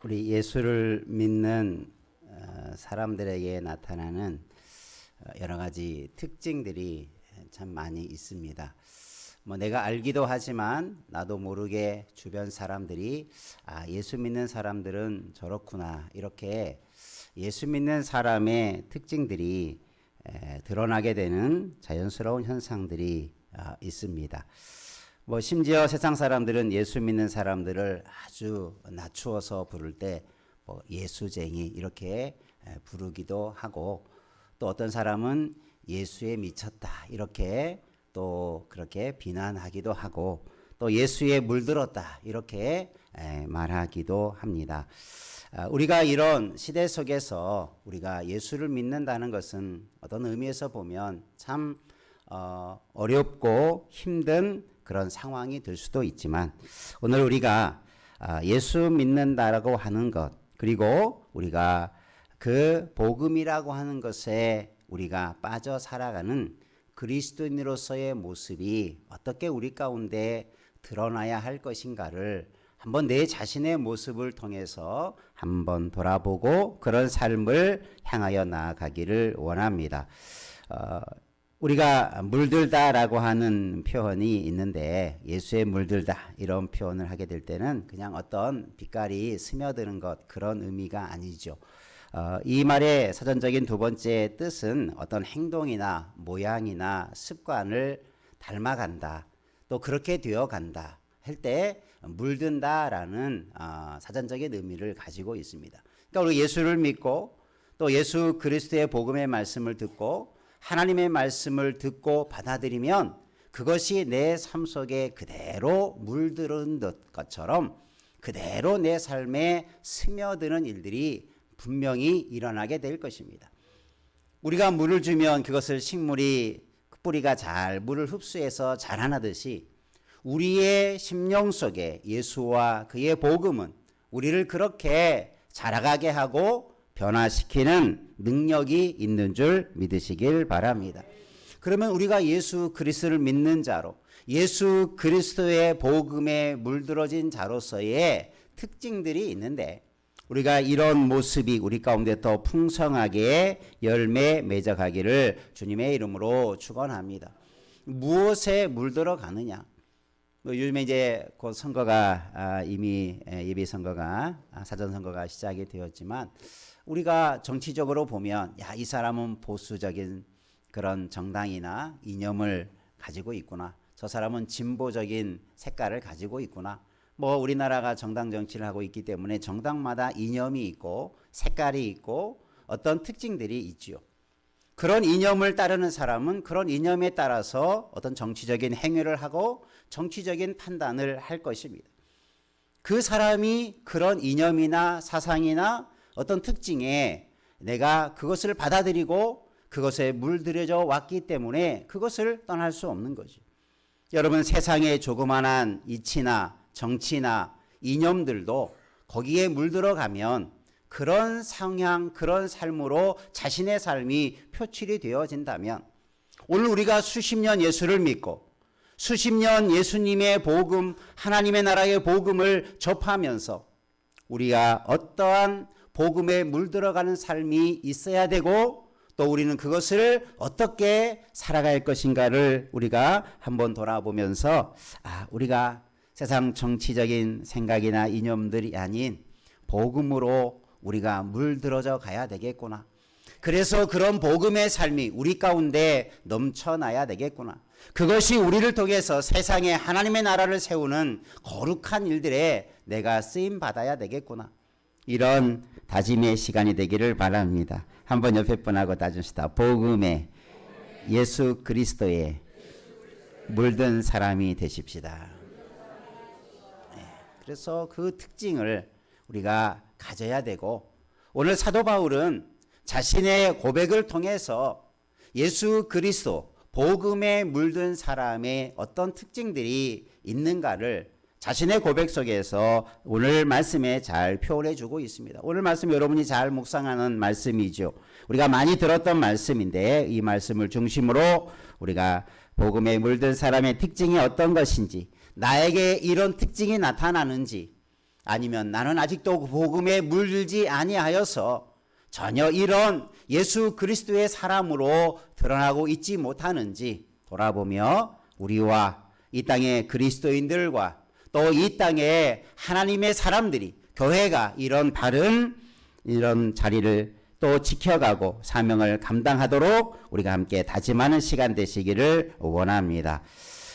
우리 예수를 믿는 사람들에게 나타나는 여러 가지 특징들이 참 많이 있습니다. 뭐 내가 알기도 하지만 나도 모르게 주변 사람들이 예수 믿는 사람들은 저렇구나, 이렇게 예수 믿는 사람의 특징들이 드러나게 되는 자연스러운 현상들이 있습니다. 뭐 심지어 세상 사람들은 예수 믿는 사람들을 아주 낮추어서 부를 때 뭐 예수쟁이 이렇게 부르기도 하고, 또 어떤 사람은 예수에 미쳤다 이렇게 또 그렇게 비난하기도 하고, 또 예수에 물들었다 이렇게 말하기도 합니다. 우리가 이런 시대 속에서 우리가 예수를 믿는다는 것은 어떤 의미에서 보면 참 어렵고 힘든 그런 상황이 될 수도 있지만, 오늘 우리가 예수 믿는다라고 하는 것, 그리고 우리가 그 복음이라고 하는 것에 우리가 빠져 살아가는 그리스도인으로서의 모습이 어떻게 우리 가운데 드러나야 할 것인가를 한번 내 자신의 모습을 통해서 한번 돌아보고 그런 삶을 향하여 나아가기를 원합니다. 우리가 물들다라고 하는 표현이 있는데, 예수에 물들다 이런 표현을 하게 될 때는 그냥 어떤 빛깔이 스며드는 것, 그런 의미가 아니죠. 이 말의 사전적인 두 번째 뜻은 어떤 행동이나 모양이나 습관을 닮아간다, 또 그렇게 되어간다 할 때 물든다라는 사전적인 의미를 가지고 있습니다. 그러니까 우리 예수를 믿고 또 예수 그리스도의 복음의 말씀을 듣고 하나님의 말씀을 듣고 받아들이면 그것이 내 삶 속에 그대로 물들은 것처럼 그대로 내 삶에 스며드는 일들이 분명히 일어나게 될 것입니다. 우리가 물을 주면 그것을 식물이 뿌리가 잘 물을 흡수해서 자라나듯이 우리의 심령 속에 예수와 그의 복음은 우리를 그렇게 자라가게 하고 변화시키는 능력이 있는 줄 믿으시길 바랍니다. 그러면 우리가 예수 그리스도를 믿는 자로, 예수 그리스도의 복음에 물들어진 자로서의 특징들이 있는데, 우리가 이런 모습이 우리 가운데 더 풍성하게 열매 맺어가기를 주님의 이름으로 축원합니다. 무엇에 물들어 가느냐? 요즘에 이제 곧 선거가 이미 예비 선거가 사전 선거가 시작이 되었지만, 우리가 정치적으로 보면 이 사람은 보수적인 그런 정당이나 이념을 가지고 있구나, 저 사람은 진보적인 색깔을 가지고 있구나. 뭐 우리나라가 정당 정치를 하고 있기 때문에 정당마다 이념이 있고 색깔이 있고 어떤 특징들이 있지요. 그런 이념을 따르는 사람은 그런 이념에 따라서 어떤 정치적인 행위를 하고 정치적인 판단을 할 것입니다. 그 사람이 그런 이념이나 사상이나 어떤 특징에 내가 그것을 받아들이고 그것에 물들여져 왔기 때문에 그것을 떠날 수 없는 거죠. 여러분, 세상의 조그만한 이치나 정치나 이념들도 거기에 물들어가면 그런 성향, 그런 삶으로 자신의 삶이 표출이 되어진다면, 오늘 우리가 수십 년 예수를 믿고 수십 년 예수님의 복음, 하나님의 나라의 복음을 접하면서 우리가 어떠한 복음에 물들어가는 삶이 있어야 되고, 또 우리는 그것을 어떻게 살아갈 것인가를 우리가 한번 돌아보면서 우리가 세상 정치적인 생각이나 이념들이 아닌 복음으로 우리가 물들어져 가야 되겠구나. 그래서 그런 복음의 삶이 우리 가운데 넘쳐나야 되겠구나. 그것이 우리를 통해서 세상에 하나님의 나라를 세우는 거룩한 일들에 내가 쓰임 받아야 되겠구나. 이런 다짐의 시간이 되기를 바랍니다. 한번 옆에 분하고 따줍시다. 복음에 예수 그리스도에 물든 사람이 되십시다. 그래서 그 특징을 우리가 가져야 되고, 오늘 사도 바울은 자신의 고백을 통해서 예수 그리스도 복음에 물든 사람의 어떤 특징들이 있는가를 자신의 고백 속에서 오늘 말씀에 잘 표현해 주고 있습니다. 오늘 말씀 여러분이 잘 묵상하는 말씀이죠. 우리가 많이 들었던 말씀인데, 이 말씀을 중심으로 우리가 복음에 물든 사람의 특징이 어떤 것인지, 나에게 이런 특징이 나타나는지, 아니면 나는 아직도 복음에 물들지 아니하여서 전혀 이런 예수 그리스도의 사람으로 드러나고 있지 못하는지 돌아보며 우리와 이 땅의 그리스도인들과 또 이 땅의 하나님의 사람들이, 교회가 이런 바른 이런 자리를 또 지켜가고 사명을 감당하도록 우리가 함께 다짐하는 시간 되시기를 원합니다.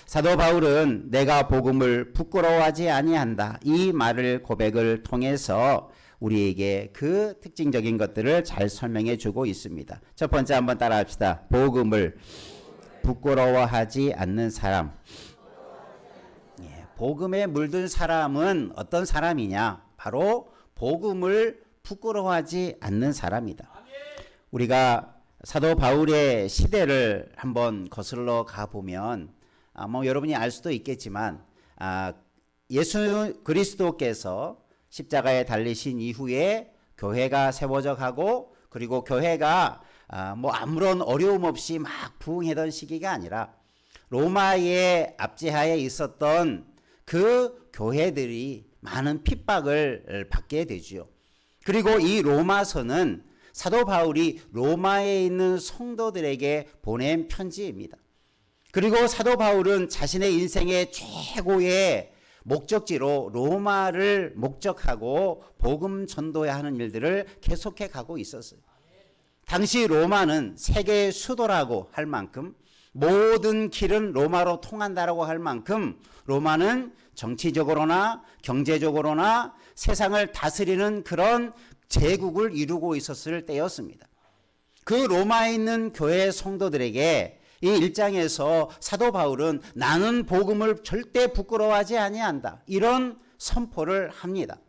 사도 바울은 내가 복음을 부끄러워하지 아니한다, 이 말을 고백을 통해서 우리에게 그 특징적인 것들을 잘 설명해 주고 있습니다. 첫 번째 한번 따라 합시다. 복음을 부끄러워하지 않는 사람. 복음에 물든 사람은 어떤 사람이냐? 바로 복음을 부끄러워하지 않는 사람이다. 우리가 사도 바울의 시대를 한번 거슬러 가보면 여러분이 알 수도 있겠지만 예수 그리스도께서 십자가에 달리신 이후에 교회가 세워져 가고, 그리고 교회가 아무런 어려움 없이 막 부흥하던 시기가 아니라 로마의 압제하에 있었던 그 교회들이 많은 핍박을 받게 되지요. 그리고 이 로마서는 사도 바울이 로마에 있는 성도들에게 보낸 편지입니다. 그리고 사도 바울은 자신의 인생의 최고의 목적지로 로마를 목적하고 복음 전도해야 하는 일들을 계속해 가고 있었어요. 당시 로마는 세계의 수도라고 할 만큼, 모든 길은 로마로 통한다라고 할 만큼 로마는 정치적으로나 경제적으로나 세상을 다스리는 그런 제국을 이루고 있었을 때였습니다. 그 로마에 있는 교회 성도들에게 이 1장에서 사도 바울은 나는 복음을 절대 부끄러워하지 아니한다, 이런 선포를 합니다.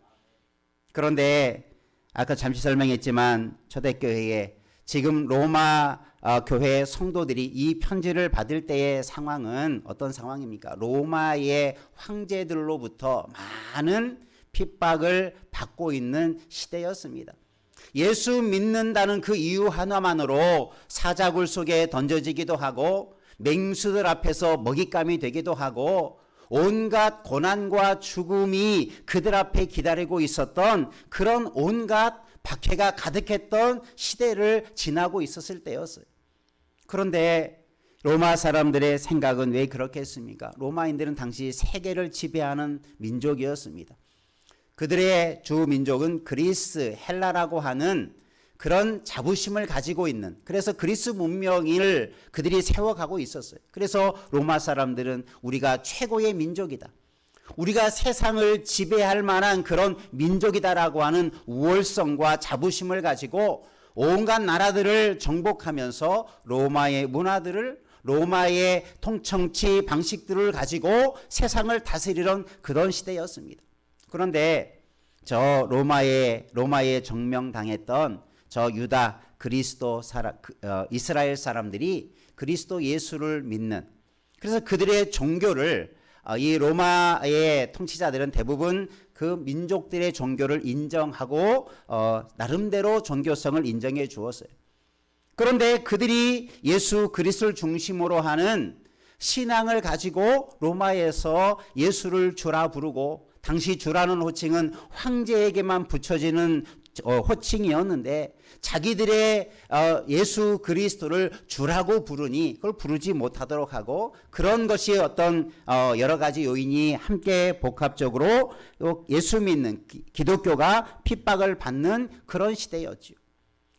그런데 아까 잠시 설명했지만 초대교회에 지금 로마 교회 성도들이 이 편지를 받을 때의 상황은 어떤 상황입니까? 로마의 황제들로부터 많은 핍박을 받고 있는 시대였습니다. 예수 믿는다는 그 이유 하나만으로 사자굴 속에 던져지기도 하고, 맹수들 앞에서 먹잇감이 되기도 하고, 온갖 고난과 죽음이 그들 앞에 기다리고 있었던 그런 온갖 박해가 가득했던 시대를 지나고 있었을 때였어요. 그런데 로마 사람들의 생각은 왜 그렇게 했습니까? 로마인들은 당시 세계를 지배하는 민족이었습니다. 그들의 주 민족은 그리스, 헬라라고 하는 그런 자부심을 가지고 있는, 그래서 그리스 문명을 그들이 세워가고 있었어요. 그래서 로마 사람들은 우리가 최고의 민족이다, 우리가 세상을 지배할 만한 그런 민족이다라고 하는 우월성과 자부심을 가지고 온갖 나라들을 정복하면서 로마의 문화들을, 로마의 통정치 방식들을 가지고 세상을 다스리던 그런 시대였습니다. 그런데 저 로마에 정명당했던 저 유다 그리스도 이스라엘 사람들이 그리스도 예수를 믿는, 그래서 그들의 종교를 이 로마의 통치자들은 대부분 그 민족들의 종교를 인정하고 나름대로 종교성을 인정해 주었어요. 그런데 그들이 예수 그리스도를 중심으로 하는 신앙을 가지고 로마에서 예수를 주라 부르고, 당시 주라는 호칭은 황제에게만 붙여지는 호칭이었는데 자기들의 예수 그리스도를 주라고 부르니 그걸 부르지 못하도록 하고, 그런 것이 어떤 여러 가지 요인이 함께 복합적으로 예수 믿는 기독교가 핍박을 받는 그런 시대였죠.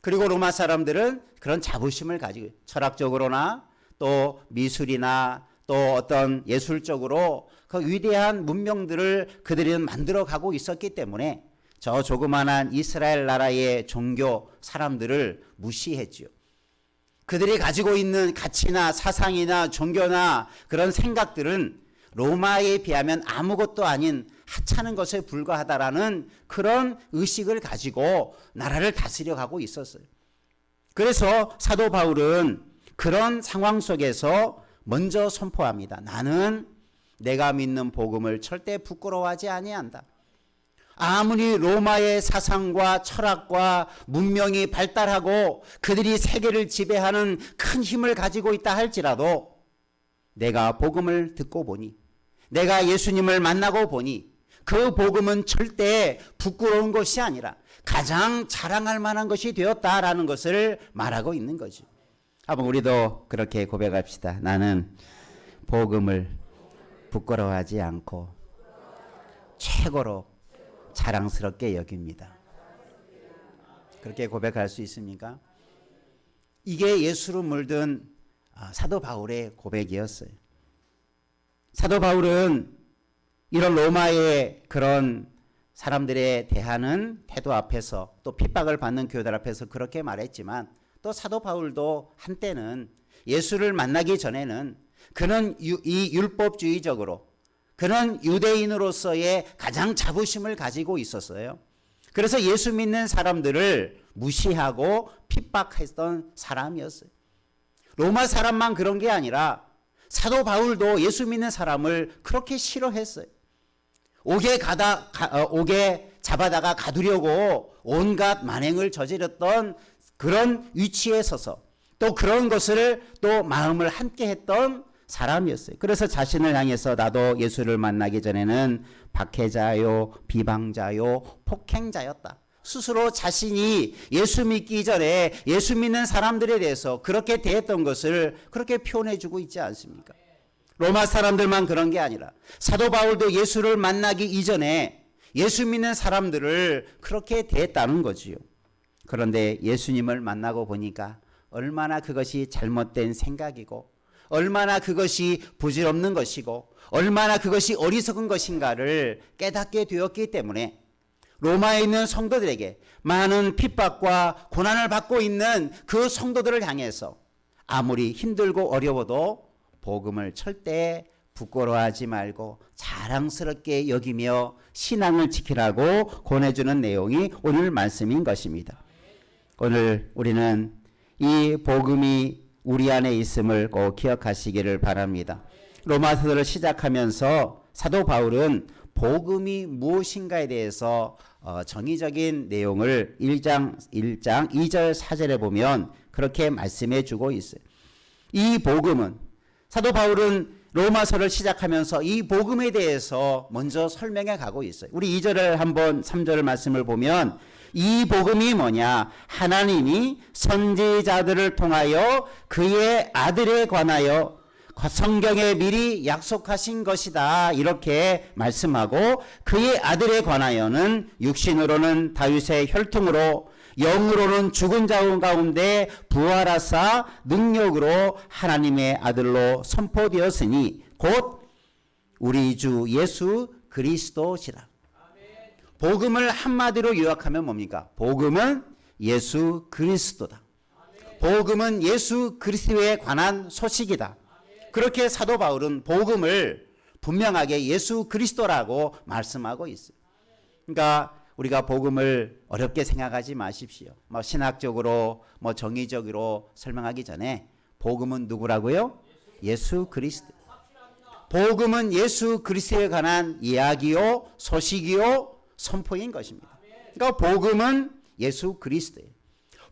그리고 로마 사람들은 그런 자부심을 가지고 철학적으로나 또 미술이나 또 어떤 예술적으로 그 위대한 문명들을 그들은 만들어가고 있었기 때문에 저 조그만한 이스라엘 나라의 종교 사람들을 무시했죠. 그들이 가지고 있는 가치나 사상이나 종교나 그런 생각들은 로마에 비하면 아무것도 아닌 하찮은 것에 불과하다라는 그런 의식을 가지고 나라를 다스려가고 있었어요. 그래서 사도 바울은 그런 상황 속에서 먼저 선포합니다. 나는 내가 믿는 복음을 절대 부끄러워하지 아니한다. 아무리 로마의 사상과 철학과 문명이 발달하고 그들이 세계를 지배하는 큰 힘을 가지고 있다 할지라도 내가 복음을 듣고 보니, 내가 예수님을 만나고 보니 그 복음은 절대 부끄러운 것이 아니라 가장 자랑할 만한 것이 되었다라는 것을 말하고 있는 거죠. 한번 우리도 그렇게 고백합시다. 나는 복음을 부끄러워하지 않고 최고로 자랑스럽게 여깁니다. 그렇게 고백할 수 있습니까? 이게 예수로 물든 사도 바울의 고백이었어요. 사도 바울은 이런 로마의 그런 사람들에 대하는 태도 앞에서 또 핍박을 받는 교회들 앞에서 그렇게 말했지만 또 사도 바울도 한때는 예수를 만나기 전에는 그는 이 율법주의적으로 그는 유대인으로서의 가장 자부심을 가지고 있었어요. 그래서 예수 믿는 사람들을 무시하고 핍박했던 사람이었어요. 로마 사람만 그런 게 아니라 사도 바울도 예수 믿는 사람을 그렇게 싫어했어요. 옥에 잡아다가 가두려고 온갖 만행을 저질렀던 그런 위치에 서서 또 그런 것을 또 마음을 함께 했던 사람이었어요. 그래서 자신을 향해서 나도 예수를 만나기 전에는 박해자요, 비방자요, 폭행자였다. 스스로 자신이 예수 믿기 전에 예수 믿는 사람들에 대해서 그렇게 대했던 것을 그렇게 표현해주고 있지 않습니까? 로마 사람들만 그런 게 아니라 사도 바울도 예수를 만나기 이전에 예수 믿는 사람들을 그렇게 대했다는 거지요. 그런데 예수님을 만나고 보니까 얼마나 그것이 잘못된 생각이고 얼마나 그것이 부질없는 것이고 얼마나 그것이 어리석은 것인가를 깨닫게 되었기 때문에 로마에 있는 성도들에게 많은 핍박과 고난을 받고 있는 그 성도들을 향해서 아무리 힘들고 어려워도 복음을 절대 부끄러워하지 말고 자랑스럽게 여기며 신앙을 지키라고 권해주는 내용이 오늘 말씀인 것입니다. 오늘 우리는 이 복음이 우리 안에 있음을 꼭 기억하시기를 바랍니다. 로마서를 시작하면서 사도 바울은 복음이 무엇인가에 대해서 정의적인 내용을 1장 2절 4절에 보면 그렇게 말씀해 주고 있어요. 이 복음은 사도 바울은 로마서를 시작하면서 이 복음에 대해서 먼저 설명해 가고 있어요. 우리 2절을 한번 3절 말씀을 보면 이 복음이 뭐냐? 하나님이 선지자들을 통하여 그의 아들에 관하여 성경에 미리 약속하신 것이다. 이렇게 말씀하고 그의 아들에 관하여는 육신으로는 다윗의 혈통으로 영으로는 죽은 자 가운데 부활하사 능력으로 하나님의 아들로 선포되었으니 곧 우리 주 예수 그리스도시라. 복음을 한마디로 요약하면 뭡니까? 복음은 예수 그리스도다. 복음은 예수 그리스도에 관한 소식이다. 그렇게 사도 바울은 복음을 분명하게 예수 그리스도라고 말씀하고 있어요. 그러니까 우리가 복음을 어렵게 생각하지 마십시오. 신학적으로 정의적으로 설명하기 전에 복음은 누구라고요? 예수 그리스도. 복음은 예수 그리스도에 관한 이야기요, 소식이요, 선포인 것입니다. 그러니까 복음은 예수 그리스도예요.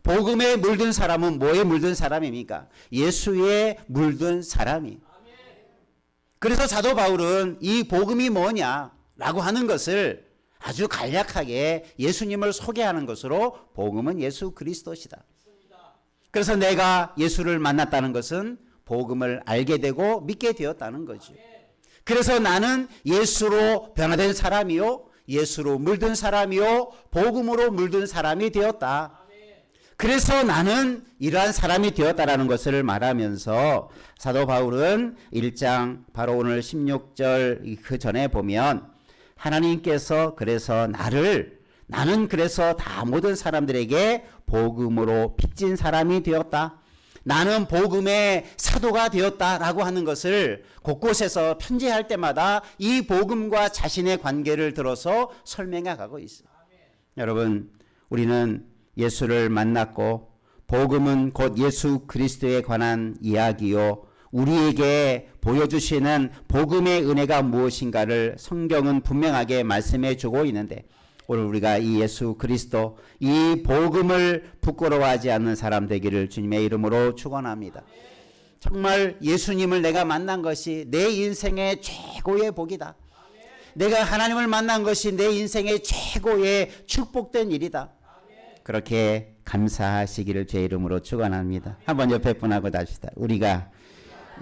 복음에 물든 사람은 뭐에 물든 사람입니까? 예수에 물든 사람이에요. 그래서 사도 바울은 이 복음이 뭐냐라고 하는 것을 아주 간략하게 예수님을 소개하는 것으로 복음은 예수 그리스도시다. 그래서 내가 예수를 만났다는 것은 복음을 알게 되고 믿게 되었다는 거죠. 그래서 나는 예수로 변화된 사람이요, 예수로 물든 사람이요, 복음으로 물든 사람이 되었다. 그래서 나는 이러한 사람이 되었다라는 것을 말하면서 사도 바울은 1장 바로 오늘 16절 그 전에 보면 하나님께서 그래서 나는 그래서 다 모든 사람들에게 복음으로 빚진 사람이 되었다. 나는 복음의 사도가 되었다라고 하는 것을 곳곳에서 편지할 때마다 이 복음과 자신의 관계를 들어서 설명해 가고 있어요. 여러분, 우리는 예수를 만났고 복음은 곧 예수 그리스도에 관한 이야기요, 우리에게 보여주시는 복음의 은혜가 무엇인가를 성경은 분명하게 말씀해 주고 있는데 오늘 우리가 이 예수 그리스도, 이 복음을 부끄러워하지 않는 사람 되기를 주님의 이름으로 축원합니다. 정말 예수님을 내가 만난 것이 내 인생의 최고의 복이다. 내가 하나님을 만난 것이 내 인생의 최고의 축복된 일이다. 그렇게 감사하시기를 제 이름으로 축원합니다. 한번 옆에 분하고 답시다. 우리가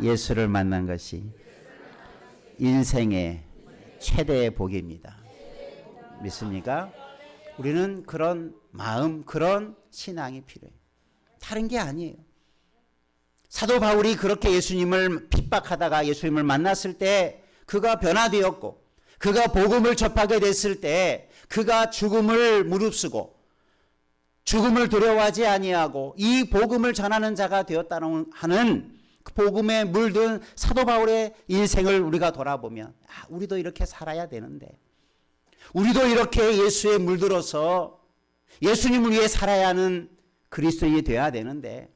예수를 만난 것이 인생의 최대의 복입니다. 믿습니까? 우리는 그런 마음, 그런 신앙이 필요해요. 다른 게 아니에요. 사도 바울이 그렇게 예수님을 핍박하다가 예수님을 만났을 때 그가 변화되었고, 그가 복음을 접하게 됐을 때 그가 죽음을 무릅쓰고 죽음을 두려워하지 아니하고 이 복음을 전하는 자가 되었다는 하는 그 복음에 물든 사도 바울의 인생을 우리가 돌아보면 우리도 이렇게 살아야 되는데, 우리도 이렇게 예수에 물들어서 예수님을 위해 살아야 하는 그리스도인이 되어야 되는데,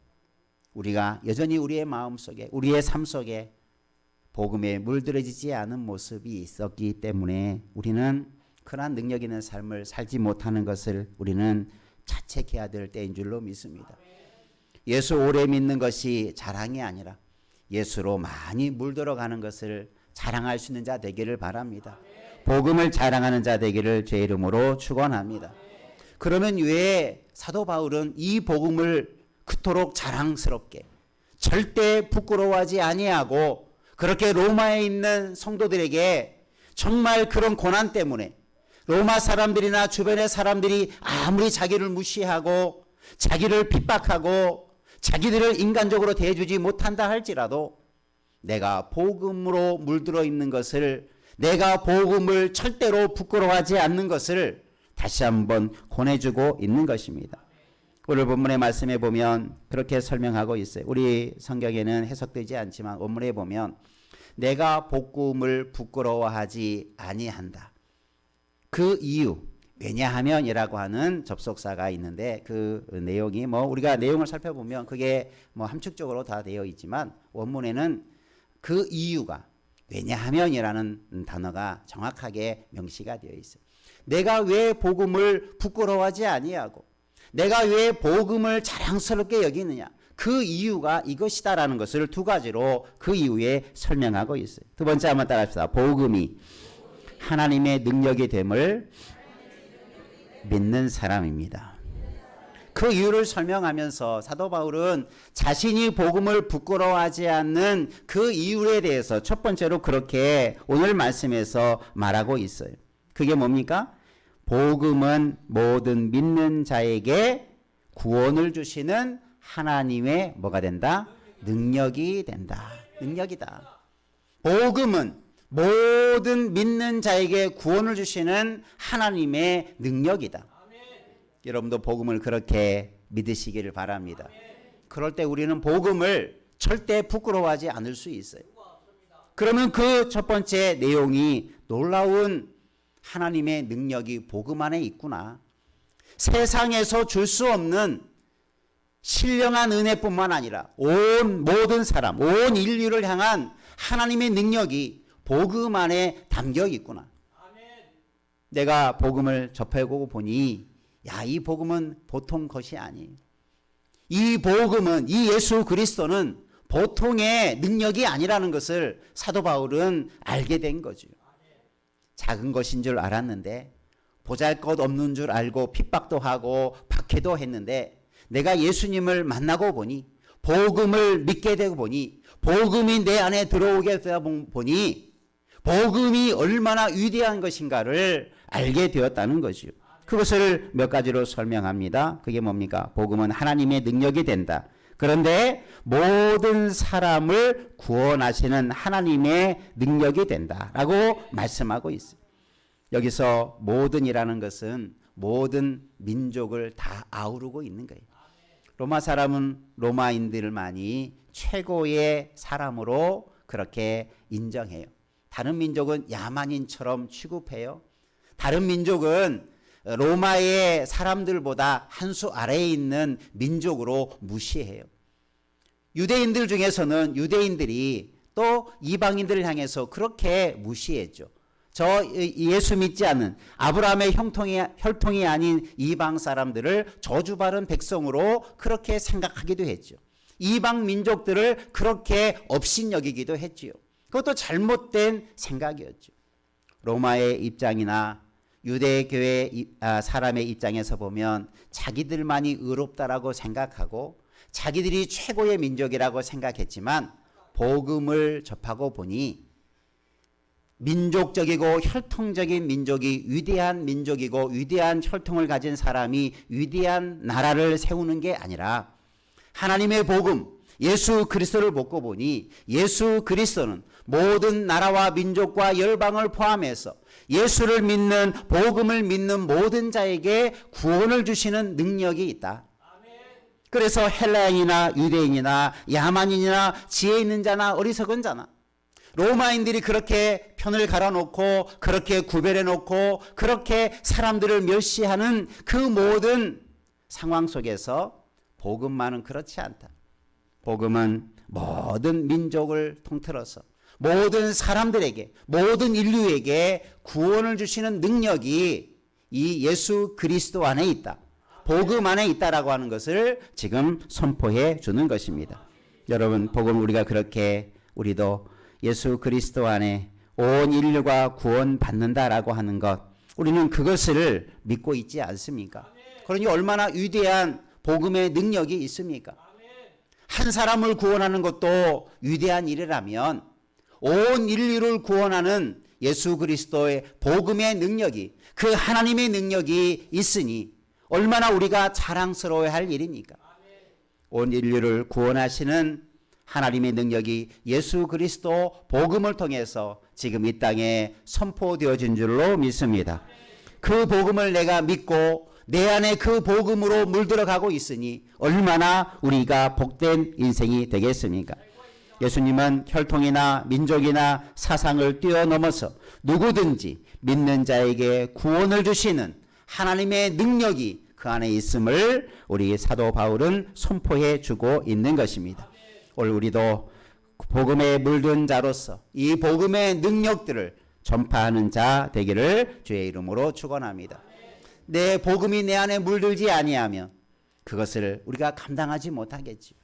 우리가 여전히 우리의 마음속에, 우리의 삶 속에 복음에 물들어지지 않은 모습이 있었기 때문에 우리는 그러한 능력 있는 삶을 살지 못하는 것을 우리는 자책해야 될 때인 줄로 믿습니다. 예수 오래 믿는 것이 자랑이 아니라 예수로 많이 물들어가는 것을 자랑할 수 있는 자 되기를 바랍니다. 복음을 자랑하는 자 되기를 제 이름으로 축원합니다. 그러면 왜 사도 바울은 이 복음을 그토록 자랑스럽게 절대 부끄러워하지 아니하고 그렇게 로마에 있는 성도들에게 정말 그런 고난 때문에 로마 사람들이나 주변의 사람들이 아무리 자기를 무시하고 자기를 핍박하고 자기들을 인간적으로 대해주지 못한다 할지라도 내가 복음으로 물들어 있는 것을, 내가 복음을 절대로 부끄러워하지 않는 것을 다시 한번 권해주고 있는 것입니다. 오늘 본문의 말씀에 보면 그렇게 설명하고 있어요. 우리 성경에는 해석되지 않지만 원문에 보면 내가 복음을 부끄러워하지 아니한다. 그 이유, 왜냐하면이라고 하는 접속사가 있는데 그 내용이 우리가 내용을 살펴보면 그게 함축적으로 다 되어 있지만 원문에는 그 이유가 왜냐하면이라는 단어가 정확하게 명시가 되어 있어요. 내가 왜 복음을 부끄러워하지 아니하고 내가 왜 복음을 자랑스럽게 여기느냐, 그 이유가 이것이다라는 것을 두 가지로 그 이유에 설명하고 있어요. 두 번째 한번 따라합시다. 복음이 하나님의 능력이 됨을 믿는 사람입니다. 그 이유를 설명하면서 사도 바울은 자신이 복음을 부끄러워하지 않는 그 이유에 대해서 첫 번째로 그렇게 오늘 말씀에서 말하고 있어요. 그게 뭡니까? 복음은 모든 믿는 자에게 구원을 주시는 하나님의 뭐가 된다? 능력이 된다. 능력이다. 복음은 모든 믿는 자에게 구원을 주시는 하나님의 능력이다. 여러분도 복음을 그렇게 믿으시기를 바랍니다. 그럴 때 우리는 복음을 절대 부끄러워하지 않을 수 있어요. 그러면 그 첫 번째 내용이 놀라운 하나님의 능력이 복음 안에 있구나. 세상에서 줄 수 없는 신령한 은혜뿐만 아니라 모든 사람, 온 인류를 향한 하나님의 능력이 복음 안에 담겨 있구나. 내가 복음을 접해보고 보니 이 복음은 보통 것이 아니에요. 이 복음은, 이 예수 그리스도는 보통의 능력이 아니라는 것을 사도 바울은 알게 된 거죠. 작은 것인 줄 알았는데, 보잘것없는 줄 알고 핍박도 하고 박해도 했는데, 내가 예수님을 만나고 보니, 복음을 믿게 되고 보니, 복음이 내 안에 들어오게 되다 보니 복음이 얼마나 위대한 것인가를 알게 되었다는 거죠. 그것을 몇 가지로 설명합니다. 그게 뭡니까? 복음은 하나님의 능력이 된다. 그런데 모든 사람을 구원하시는 하나님의 능력이 된다라고 말씀하고 있어요. 여기서 모든이라는 것은 모든 민족을 다 아우르고 있는 거예요. 로마 사람은 로마인들만이 최고의 사람으로 그렇게 인정해요. 다른 민족은 야만인처럼 취급해요. 다른 민족은 로마의 사람들보다 한 수 아래에 있는 민족으로 무시해요. 유대인들 중에서는 유대인들이 또 이방인들을 향해서 그렇게 무시했죠. 저 예수 믿지 않는 아브라함의 혈통이 아닌 이방 사람들을 저주받은 백성으로 그렇게 생각하기도 했죠. 이방 민족들을 그렇게 업신여기기도 했지요. 그것도 잘못된 생각이었죠. 로마의 입장이나 유대교회 사람의 입장에서 보면 자기들만이 의롭다라고 생각하고 자기들이 최고의 민족이라고 생각했지만 복음을 접하고 보니 민족적이고 혈통적인 민족이 위대한 민족이고 위대한 혈통을 가진 사람이 위대한 나라를 세우는 게 아니라 하나님의 복음 예수 그리스도를 믿고 보니 예수 그리스도는 모든 나라와 민족과 열방을 포함해서 예수를 믿는 복음을 믿는 모든 자에게 구원을 주시는 능력이 있다. 그래서 헬라인이나 유대인이나 야만인이나 지혜 있는 자나 어리석은 자나 로마인들이 그렇게 편을 갈아놓고 그렇게 구별해놓고 그렇게 사람들을 멸시하는 그 모든 상황 속에서 복음만은 그렇지 않다. 복음은 모든 민족을 통틀어서 모든 사람들에게 모든 인류에게 구원을 주시는 능력이 이 예수 그리스도 안에 있다. 복음 안에 있다라고 하는 것을 지금 선포해 주는 것입니다. 여러분 복음 우리가 그렇게 우리도 예수 그리스도 안에 온 인류가 구원받는다라고 하는 것 우리는 그것을 믿고 있지 않습니까? 그러니 얼마나 위대한 복음의 능력이 있습니까? 한 사람을 구원하는 것도 위대한 일이라면 온 인류를 구원하는 예수 그리스도의 복음의 능력이 그 하나님의 능력이 있으니 얼마나 우리가 자랑스러워야 할 일입니까? 온 인류를 구원하시는 하나님의 능력이 예수 그리스도 복음을 통해서 지금 이 땅에 선포되어진 줄로 믿습니다. 그 복음을 내가 믿고 내 안에 그 복음으로 물들어가고 있으니 얼마나 우리가 복된 인생이 되겠습니까? 예수님은 혈통이나 민족이나 사상을 뛰어넘어서 누구든지 믿는 자에게 구원을 주시는 하나님의 능력이 그 안에 있음을 우리 사도 바울은 선포해 주고 있는 것입니다. 오늘 우리도 복음에 물든 자로서 이 복음의 능력들을 전파하는 자 되기를 주의 이름으로 축원합니다. 내 복음이 내 안에 물들지 아니하면 그것을 우리가 감당하지 못하겠지요.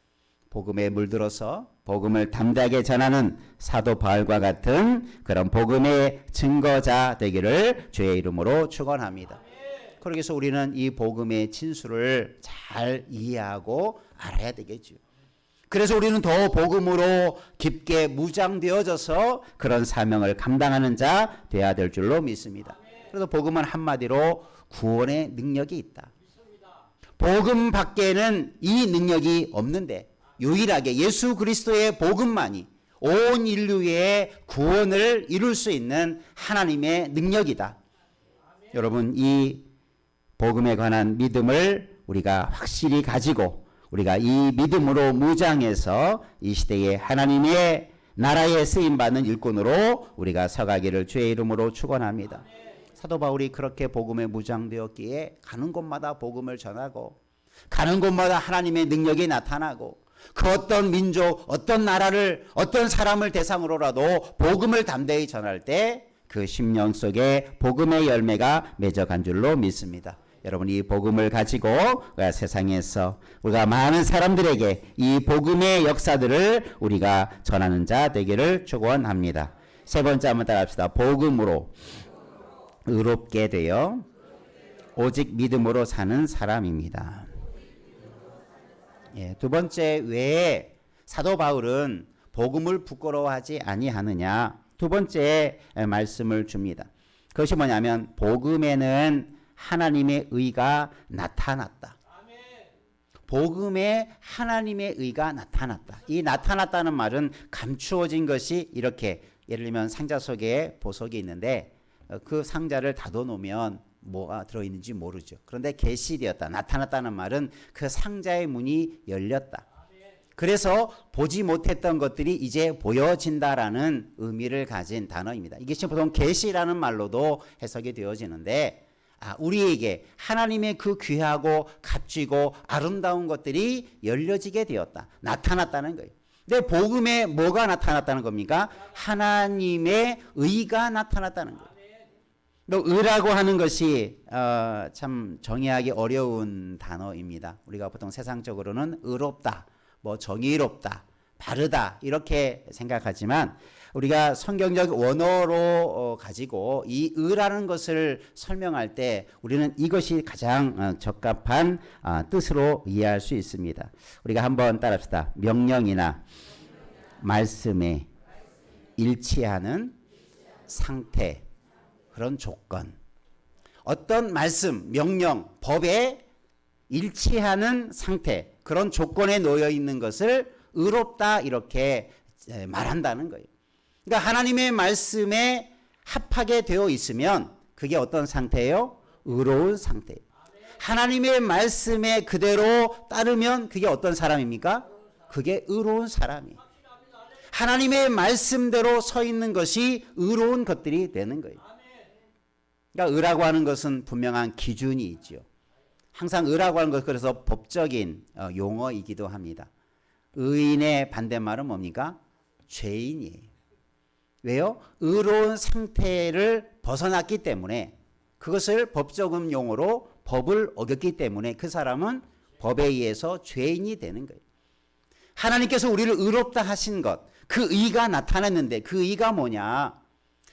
복음에 물들어서 복음을 담대하게 전하는 사도 바울과 같은 그런 복음의 증거자 되기를 주의 이름으로 축원합니다. 그러기서 우리는 이 복음의 진수를 잘 이해하고 알아야 되겠죠. 그래서 우리는 더 복음으로 깊게 무장되어져서 그런 사명을 감당하는 자 되어야 될 줄로 믿습니다. 그래서 복음은 한마디로 구원의 능력이 있다. 복음 밖에는 이 능력이 없는데 유일하게 예수 그리스도의 복음만이 온 인류의 구원을 이룰 수 있는 하나님의 능력이다. 여러분 이 복음에 관한 믿음을 우리가 확실히 가지고 우리가 이 믿음으로 무장해서 이 시대에 하나님의 나라에 쓰임받는 일꾼으로 우리가 서가기를 주의 이름으로 축원합니다. 사도 바울이 그렇게 복음에 무장되었기에 가는 곳마다 복음을 전하고 가는 곳마다 하나님의 능력이 나타나고 그 어떤 민족, 어떤 나라를, 어떤 사람을 대상으로라도 복음을 담대히 전할 때 그 심령 속에 복음의 열매가 맺어간 줄로 믿습니다. 여러분 이 복음을 가지고 우리가 세상에서 우리가 많은 사람들에게 이 복음의 역사들을 우리가 전하는 자 되기를 축원합니다. 세 번째 한번 따라합시다. 복음으로 의롭게 되어 오직 믿음으로 사는 사람입니다. 두 번째 왜 사도 바울은 복음을 부끄러워하지 아니하느냐 두 번째 말씀을 줍니다. 그것이 뭐냐면 복음에는 하나님의 의가 나타났다. 복음에 하나님의 의가 나타났다. 이 나타났다는 말은 감추어진 것이 이렇게 예를 들면 상자 속에 보석이 있는데 그 상자를 닫아놓으면 뭐가 들어있는지 모르죠. 그런데 계시되었다. 나타났다는 말은 그 상자의 문이 열렸다. 그래서 보지 못했던 것들이 이제 보여진다라는 의미를 가진 단어입니다. 이게 보통 계시라는 말로도 해석이 되어지는데 우리에게 하나님의 그 귀하고 값지고 아름다운 것들이 열려지게 되었다. 나타났다는 거예요. 근데 복음에 뭐가 나타났다는 겁니까? 하나님의 의가 나타났다는 거예요. 의라고 하는 것이 참 정의하기 어려운 단어입니다. 우리가 보통 세상적으로는 의롭다, 뭐 정의롭다, 바르다 이렇게 생각하지만 우리가 성경적 원어로 가지고 이 의라는 것을 설명할 때 우리는 이것이 가장 적합한 뜻으로 이해할 수 있습니다. 우리가 한번 따라합시다. 명령이나 말씀에 일치하는 상태, 그런 조건. 어떤 말씀, 명령, 법에 일치하는 상태, 그런 조건에 놓여 있는 것을 의롭다 이렇게 말한다는 거예요. 그러니까 하나님의 말씀에 합하게 되어 있으면 그게 어떤 상태예요? 의로운 상태예요. 하나님의 말씀에 그대로 따르면 그게 어떤 사람입니까? 그게 의로운 사람이에요. 하나님의 말씀대로 서 있는 것이 의로운 것들이 되는 거예요. 그러니까 의라고 하는 것은 분명한 기준이 있죠. 항상 의라고 하는 것, 그래서 법적인 용어이기도 합니다. 의인의 반대말은 뭡니까? 죄인이에요. 왜요? 의로운 상태를 벗어났기 때문에, 그것을 법적인 용어로 법을 어겼기 때문에 그 사람은 법에 의해서 죄인이 되는 거예요. 하나님께서 우리를 의롭다 하신 것, 그 의가 나타났는데 그 의가 뭐냐?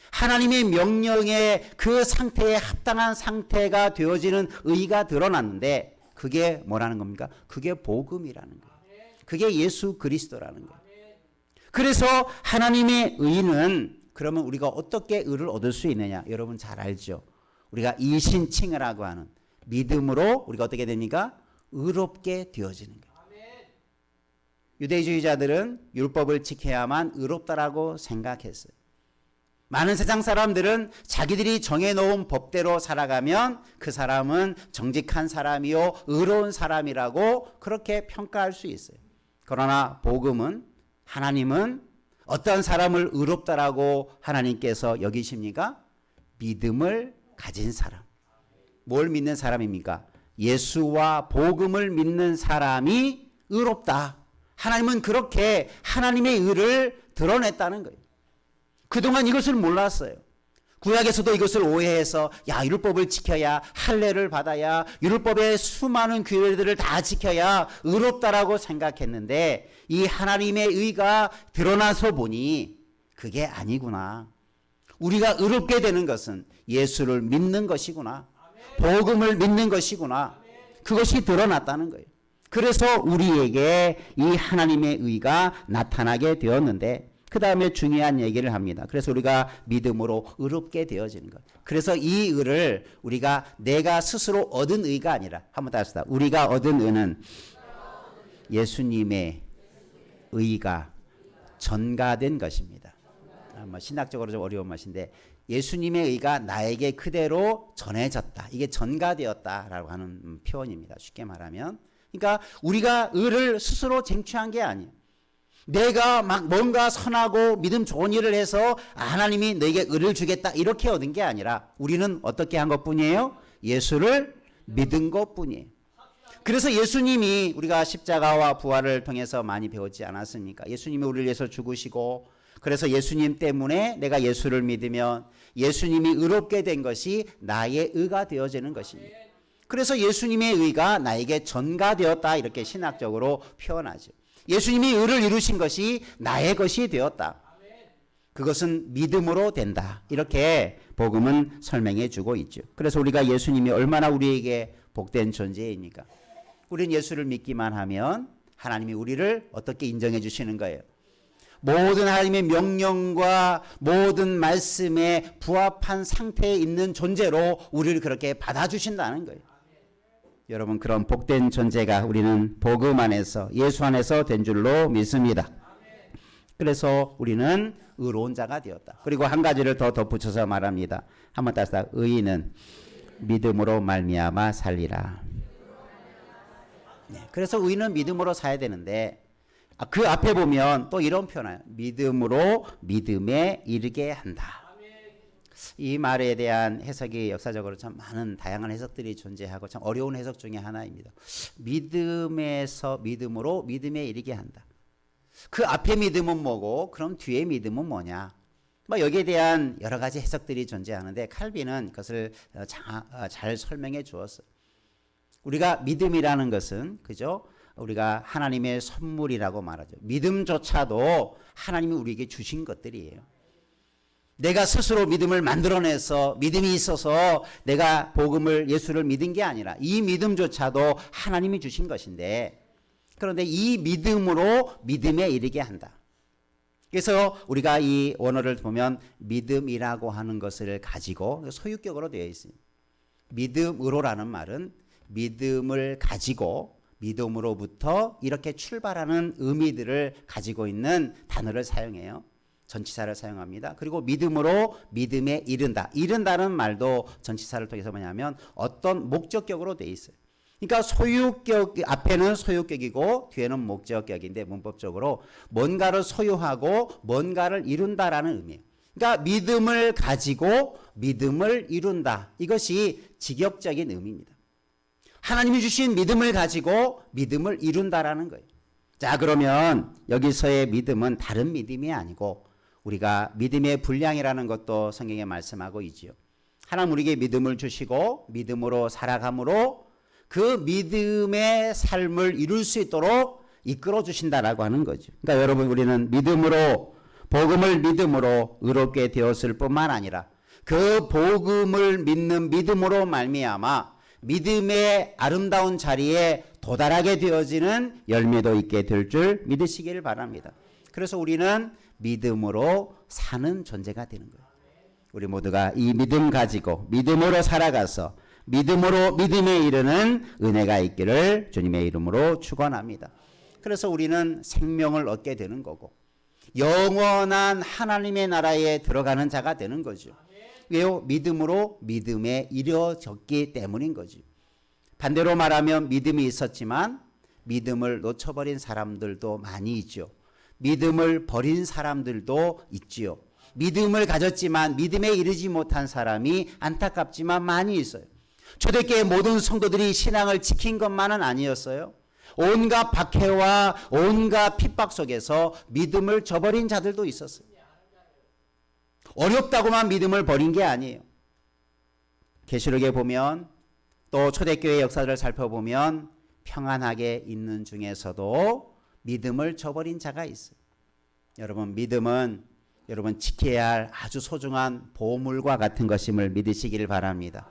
하나님의 명령에 그 상태에 합당한 상태가 되어지는 의가 드러났는데 그게 뭐라는 겁니까? 그게 복음이라는 거예요. 그게 예수 그리스도라는 거예요. 그래서 하나님의 의는, 그러면 우리가 어떻게 의를 얻을 수 있느냐? 여러분 잘 알죠? 우리가 이신칭의라고 하는 믿음으로 우리가 어떻게 됩니까? 의롭게 되어지는 거예요. 유대주의자들은 율법을 지켜야만 의롭다라고 생각했어요. 많은 세상 사람들은 자기들이 정해놓은 법대로 살아가면 그 사람은 정직한 사람이요 의로운 사람이라고 그렇게 평가할 수 있어요. 그러나 복음은, 하나님은 어떤 사람을 의롭다라고 하나님께서 여기십니까? 믿음을 가진 사람. 뭘 믿는 사람입니까? 예수와 복음을 믿는 사람이 의롭다. 하나님은 그렇게 하나님의 의를 드러냈다는 거예요. 그동안 이것을 몰랐어요. 구약에서도 이것을 오해해서 율법을 지켜야, 할례를 받아야, 율법의 수많은 규례들을 다 지켜야 의롭다라고 생각했는데 이 하나님의 의가 드러나서 보니 그게 아니구나. 우리가 의롭게 되는 것은 예수를 믿는 것이구나. 복음을 믿는 것이구나. 그것이 드러났다는 거예요. 그래서 우리에게 이 하나님의 의가 나타나게 되었는데 그 다음에 중요한 얘기를 합니다. 그래서 우리가 믿음으로 의롭게 되어지는 것. 그래서 이 의를 우리가 내가 스스로 얻은 의가 아니라, 한번 다시 합시다. 우리가 얻은 의는 예수님의 의가 전가된 것입니다. 신학적으로 좀 어려운 말인데 예수님의 의가 나에게 그대로 전해졌다. 이게 전가되었다라고 하는 표현입니다. 쉽게 말하면. 그러니까 우리가 의를 스스로 쟁취한 게 아니에요. 내가 막 뭔가 선하고 믿음 좋은 일을 해서 하나님이 너에게 의를 주겠다 이렇게 얻은 게 아니라 우리는 어떻게 한 것뿐이에요? 예수를 믿은 것뿐이에요. 그래서 예수님이, 우리가 십자가와 부활을 통해서 많이 배웠지 않았습니까? 예수님이 우리를 위해서 죽으시고, 그래서 예수님 때문에 내가 예수를 믿으면 예수님이 의롭게 된 것이 나의 의가 되어지는 것입니다. 그래서 예수님의 의가 나에게 전가되었다 이렇게 신학적으로 표현하죠. 예수님이 의를 이루신 것이 나의 것이 되었다. 그것은 믿음으로 된다. 이렇게 복음은 설명해 주고 있죠. 그래서 우리가 예수님이 얼마나 우리에게 복된 존재입니까? 우리는 예수를 믿기만 하면 하나님이 우리를 어떻게 인정해 주시는 거예요? 모든 하나님의 명령과 모든 말씀에 부합한 상태에 있는 존재로 우리를 그렇게 받아주신다는 거예요. 여러분, 그런 복된 존재가 우리는 복음 안에서, 예수 안에서 된 줄로 믿습니다. 그래서 우리는 의로운 자가 되었다. 그리고 한 가지를 더 덧붙여서 말합니다. 한번 다시 의인은 믿음으로 말미암아 살리라. 그래서 의인은 믿음으로 사야 되는데 그 앞에 보면 또 이런 표현이에요. 믿음으로 믿음에 이르게 한다. 이 말에 대한 해석이 역사적으로 참 많은 다양한 해석들이 존재하고 참 어려운 해석 중에 하나입니다. 믿음에서 믿음으로 믿음에 이르게 한다. 그 앞에 믿음은 뭐고 그럼 뒤에 믿음은 뭐냐? 여기에 대한 여러 가지 해석들이 존재하는데 칼빈은 그것을 잘 설명해 주었어요. 우리가 믿음이라는 것은, 그죠? 우리가 하나님의 선물이라고 말하죠. 믿음조차도 하나님이 우리에게 주신 것들이에요. 내가 스스로 믿음을 만들어내서 믿음이 있어서 내가 복음을 예수를 믿은 게 아니라 이 믿음조차도 하나님이 주신 것인데, 그런데 이 믿음으로 믿음에 이르게 한다. 그래서 우리가 이 원어를 보면 믿음이라고 하는 것을 가지고 소유격으로 되어 있습니다. 믿음으로라는 말은 믿음을 가지고 믿음으로부터 이렇게 출발하는 의미들을 가지고 있는 단어를 사용해요. 전치사를 사용합니다. 그리고 믿음으로 믿음에 이른다. 이른다는 말도 전치사를 통해서 뭐냐면 어떤 목적격으로 되어 있어요. 그러니까 소유격 앞에는 소유격이고 뒤에는 목적격인데 문법적으로 뭔가를 소유하고 뭔가를 이룬다라는 의미예요. 그러니까 믿음을 가지고 믿음을 이룬다. 이것이 직역적인 의미입니다. 하나님이 주신 믿음을 가지고 믿음을 이룬다라는 거예요. 자, 그러면 여기서의 믿음은 다른 믿음이 아니고 우리가 믿음의 분량이라는 것도 성경에 말씀하고 있지요. 하나님 우리에게 믿음을 주시고 믿음으로 살아감으로 그 믿음의 삶을 이룰 수 있도록 이끌어 주신다라고 하는 거죠. 그러니까 여러분, 우리는 믿음으로, 복음을 믿음으로 의롭게 되었을 뿐만 아니라 그 복음을 믿는 믿음으로 말미암아 믿음의 아름다운 자리에 도달하게 되어지는 열매도 있게 될 줄 믿으시기를 바랍니다. 그래서 우리는 믿음으로 사는 존재가 되는 거예요. 우리 모두가 이 믿음 가지고 믿음으로 살아가서 믿음으로 믿음에 이르는 은혜가 있기를 주님의 이름으로 축원합니다. 그래서 우리는 생명을 얻게 되는 거고 영원한 하나님의 나라에 들어가는 자가 되는 거죠. 왜요? 믿음으로 믿음에 이르어졌기 때문인 거죠. 반대로 말하면 믿음이 있었지만 믿음을 놓쳐버린 사람들도 많이 있죠. 믿음을 버린 사람들도 있지요. 믿음을 가졌지만 믿음에 이르지 못한 사람이 안타깝지만 많이 있어요. 초대교회 모든 성도들이 신앙을 지킨 것만은 아니었어요. 온갖 박해와 온갖 핍박 속에서 믿음을 저버린 자들도 있었어요. 어렵다고만 믿음을 버린 게 아니에요. 계시록에 보면 또 초대교회 역사를 살펴보면 평안하게 있는 중에서도 믿음을 저버린 자가 있어요. 여러분, 믿음은 여러분 지켜야 할 아주 소중한 보물과 같은 것임을 믿으시기를 바랍니다.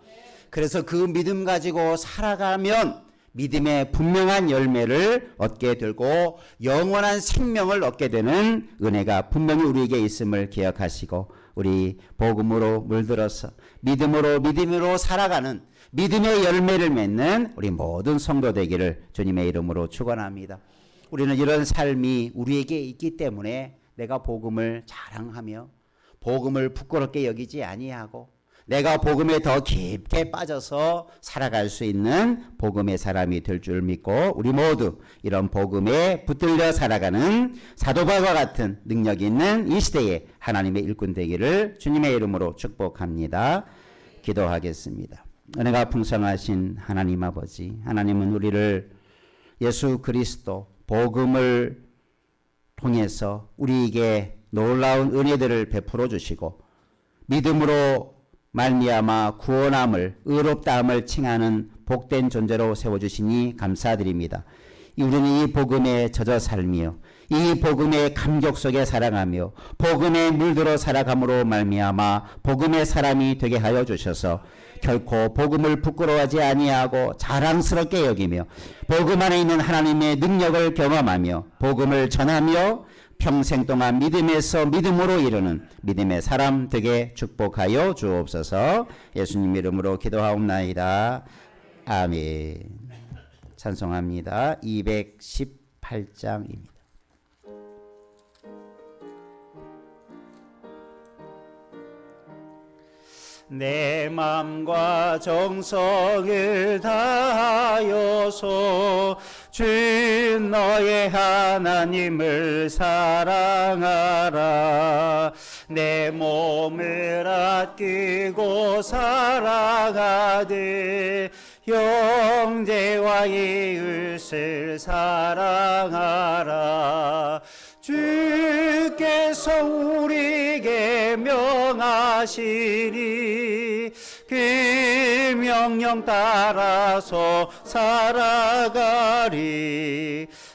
그래서 그 믿음 가지고 살아가면 믿음의 분명한 열매를 얻게 되고 영원한 생명을 얻게 되는 은혜가 분명히 우리에게 있음을 기억하시고 우리 복음으로 물들어서 믿음으로 살아가는 믿음의 열매를 맺는 우리 모든 성도 되기를 주님의 이름으로 축원합니다. 우리는 이런 삶이 우리에게 있기 때문에 내가 복음을 자랑하며 복음을 부끄럽게 여기지 아니하고 내가 복음에 더 깊게 빠져서 살아갈 수 있는 복음의 사람이 될 줄 믿고 우리 모두 이런 복음에 붙들려 살아가는 사도바와 같은 능력 있는 이 시대에 하나님의 일꾼 되기를 주님의 이름으로 축복합니다. 기도하겠습니다. 은혜가 풍성하신 하나님 아버지, 하나님은 우리를 예수 그리스도 복음을 통해서 우리에게 놀라운 은혜들을 베풀어 주시고 믿음으로 말미암아 구원함을 의롭다함을 칭하는 복된 존재로 세워주시니 감사드립니다. 우리는 이 복음에 젖어 살며 이 복음의 감격 속에 살아가며 복음에 물들어 살아감으로 말미암아 복음의 사람이 되게 하여 주셔서 결코 복음을 부끄러워하지 아니하고 자랑스럽게 여기며 복음 안에 있는 하나님의 능력을 경험하며 복음을 전하며 평생 동안 믿음에서 믿음으로 이르는 믿음의 사람 되게 축복하여 주옵소서. 예수님 이름으로 기도하옵나이다. 아멘. 찬송합니다. 218장입니다. 내 맘과 정성을 다하여서 주 너의 하나님을 사랑하라. 내 몸을 아끼고 사랑하되 형제와 이웃을 사랑하라. 주께서 우리에게 명하시니 그 명령 따라서 살아가리.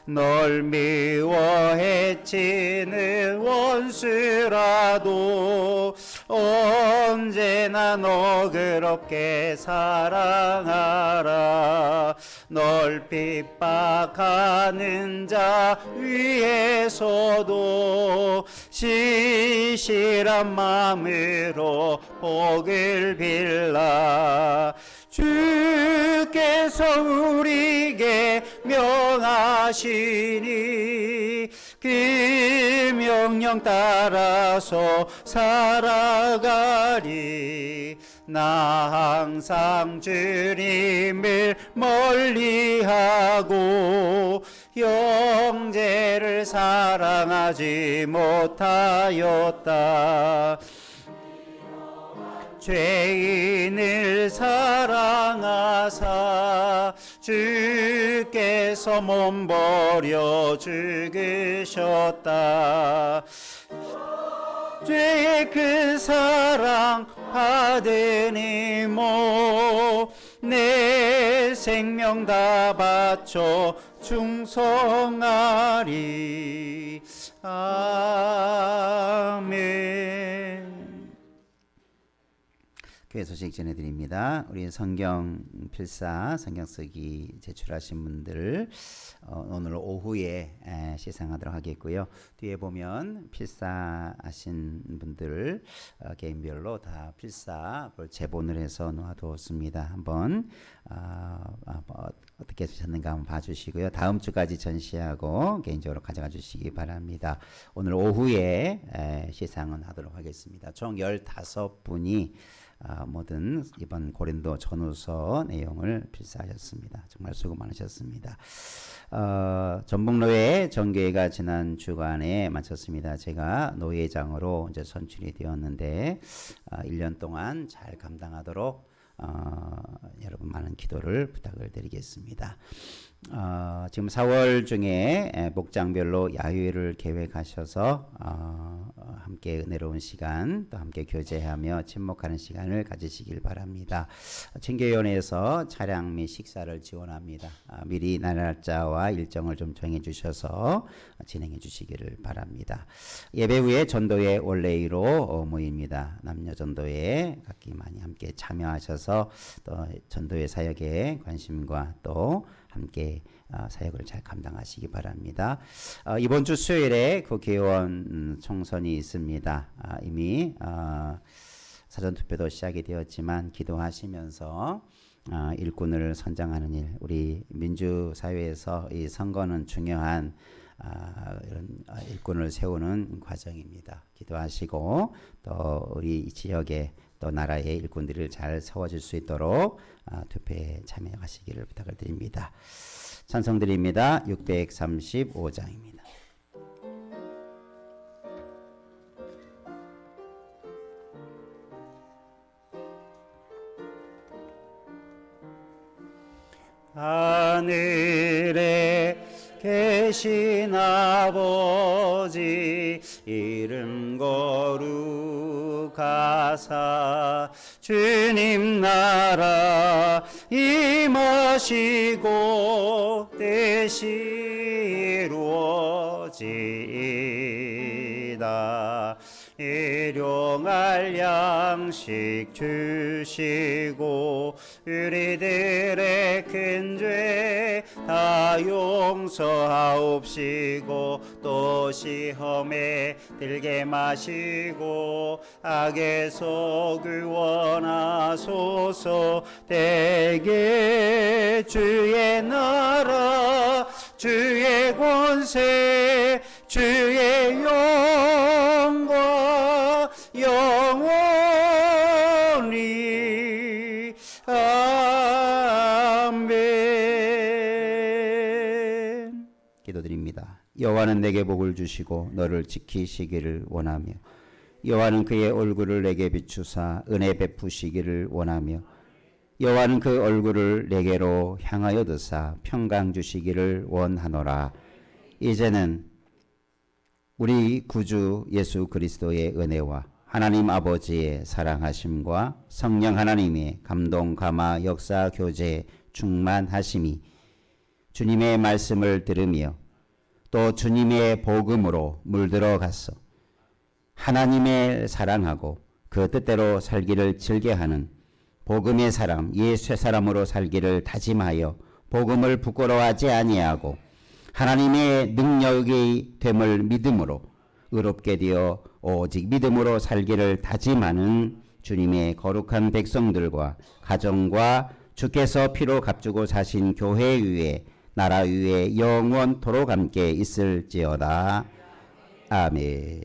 널 미워 해치는 원수라도 언제나 너그럽게 사랑하라. 널 핍박하는 자 위에서도 시실한 마음으로 복을 빌라. 주께서 우리에게 명하시니 그 명령 따라서 살아가리. 나 항상 주님을 멀리하고 형제를 사랑하지 못하였다. 죄인을 사랑하사 주께서 몸버려 죽으셨다. 죄의 그 사랑 받으니 내 생명 다 바쳐 충성하리. 아멘. 교회 소식 전해드립니다. 우리 성경 필사 성경 쓰기 제출하신 분들 오늘 오후에 시상하도록 하겠고요. 뒤에 보면 필사하신 분들 개인별로 다 필사 제본을 해서 놓아두었습니다. 한번 어떻게 쓰셨는가 한번 봐주시고요. 다음 주까지 전시하고 개인적으로 가져가 주시기 바랍니다. 오늘 오후에 시상은 하도록 하겠습니다. 총 15분이 모든 이번 고린도 전후서 내용을 필사하셨습니다. 정말 수고 많으셨습니다. 전북노회 정교회가 지난 주간에 마쳤습니다. 제가 노회장으로 이제 선출이 되었는데 1년 동안 잘 감당하도록 여러분 많은 기도를 부탁을 드리겠습니다. 지금 4월 중에 목장별로 야유회를 계획하셔서 함께 은혜로운 시간 또 함께 교제하며 친목하는 시간을 가지시길 바랍니다. 청교위원회에서 차량 및 식사를 지원합니다. 미리 날짜와 일정을 좀 정해 주셔서 진행해 주시기를 바랍니다. 예배 후에 전도회 원래로 모입니다. 남녀 전도회 각기 많이 함께 참여하셔서 또 전도회 사역에 관심과 또 함께 사역을 잘 감당하시기 바랍니다. 이번 주 수요일에 국회의원 총선이 있습니다. 이미 사전투표도 시작이 되었지만 기도하시면서 일꾼을 선정하는 일, 우리 민주사회에서 이 선거는 중요한 이런 일꾼을 세우는 과정입니다. 기도하시고 또 우리 지역에 또 나라의 일꾼들을 잘 세워질 수 있도록 투표에 참여하시기를 부탁을 드립니다. 찬송드립니다. 635장입니다. 하늘에 계신 아버지 이름 거룩하사 주님 나라 임하시고 뜻이 이루어지이다. 일용할 양식 주시고 우리들의 큰 죄 다 용서하옵시고 또 시험에 들게 마시고 악에서 구원하소서. 대개 주의 나라 주의 권세 주의 영광 영원히 아멘. 기도드립니다. 여호와는 내게 복을 주시고 너를 지키시기를 원하며 여호와는 그의 얼굴을 내게 비추사 은혜 베푸시기를 원하며 여호와는 그 얼굴을 내게로 향하여 드사 평강 주시기를 원하노라. 이제는 우리 구주 예수 그리스도의 은혜와 하나님 아버지의 사랑하심과 성령 하나님의 감동 감화 역사 교제 충만하심이 주님의 말씀을 들으며 또 주님의 복음으로 물들어가서 하나님의 사랑하고 그 뜻대로 살기를 즐겨하는 복음의 사람, 예수의 사람으로 살기를 다짐하여 복음을 부끄러워하지 아니하고 하나님의 능력이 됨을 믿음으로 의롭게 되어 오직 믿음으로 살기를 다짐하는 주님의 거룩한 백성들과 가정과 주께서 피로 값주고 사신 교회 위에 나라 위에 영원토록 함께 있을지어다. 아멘.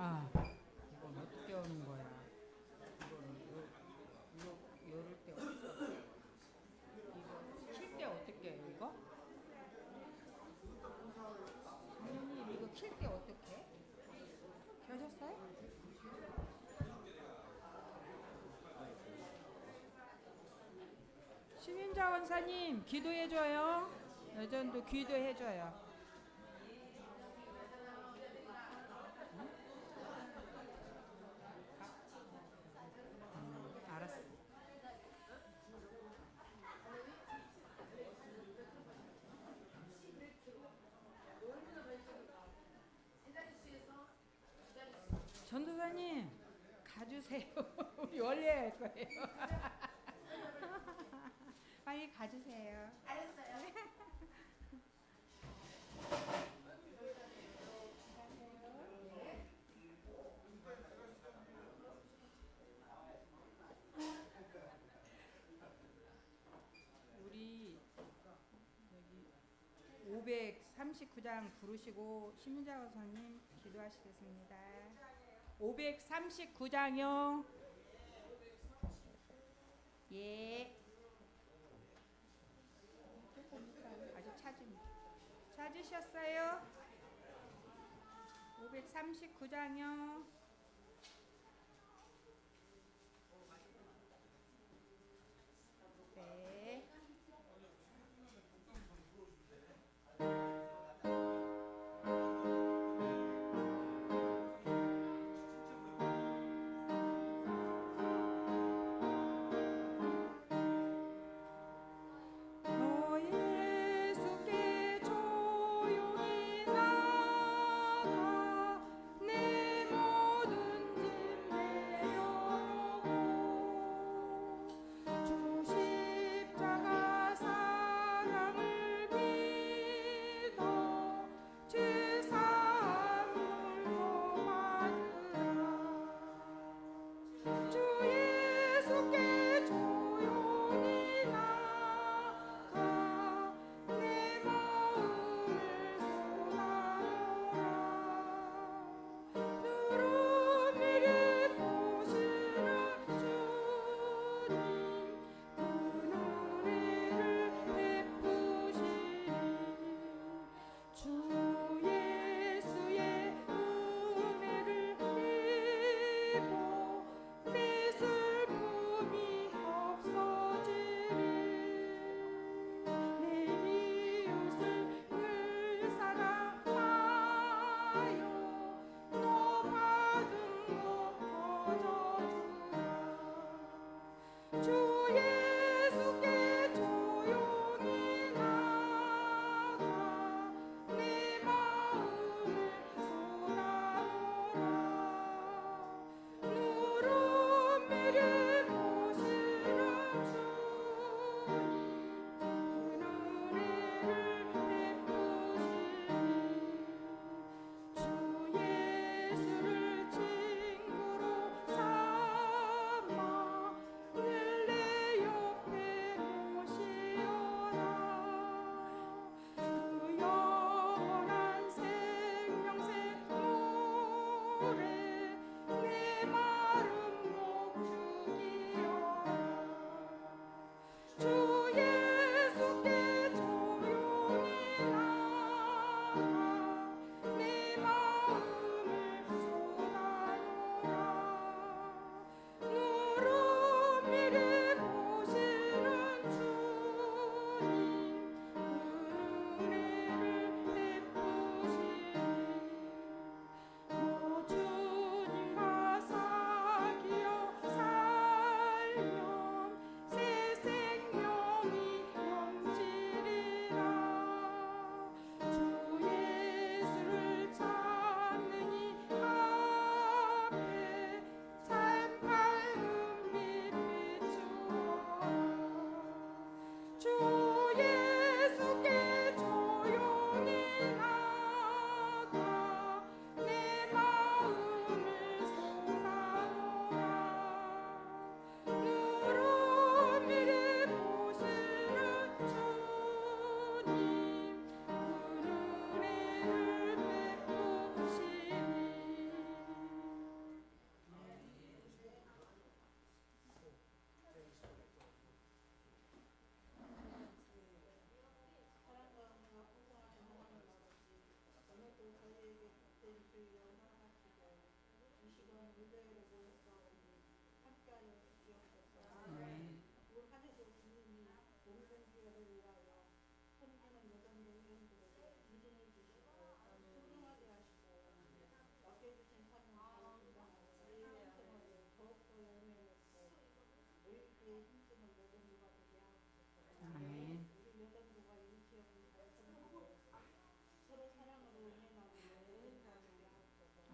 이건 어떻게 하는 거야? 열을 때 어떻게? 이거 킬 때 어떻게 해요? 이거? 선생님 이거 킬 때 어떻게 해? 켜졌어요? 신인자 원사님 기도해줘요. 여전도 기도해줘요. 알았어. 전도사님 가주세요. 우리 원래 할 거예요. 빨리 가주세요. 우리 여기 539장 부르시고 신문자 원사님 기도하시겠습니다. 539장요. 예. 아직 찾으셨어요? 539장요. 네. 예수께 조용히 나가 내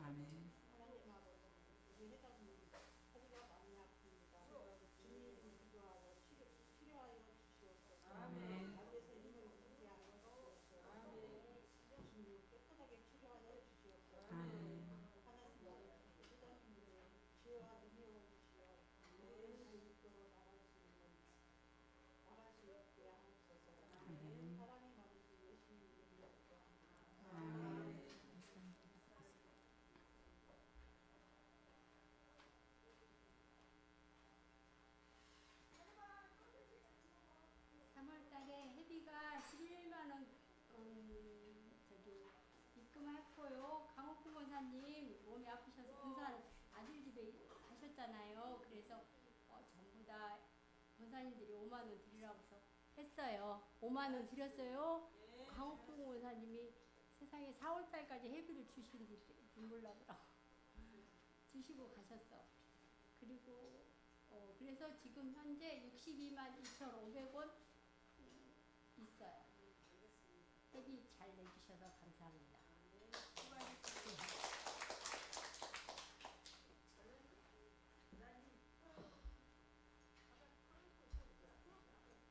아멘. 아멘. 아멘. 아멘. 3월 달에 회비가 11만 원 저기 입금했고요. 강옥구 권사님 몸이 아프셔서 군산 아들 집에 가셨잖아요. 그래서 전부 다 권사님들이 5만 원 드리라고서 했어요. 5만 원 드렸어요. 강옥구 권사님이 세상에 4월 달까지 회비를 주신지 몰라더라고. 주시고 가셨어. 그리고 그래서 지금 현재 62만 2,500원 있어요. 회비 잘 내주셔서 감사합니다.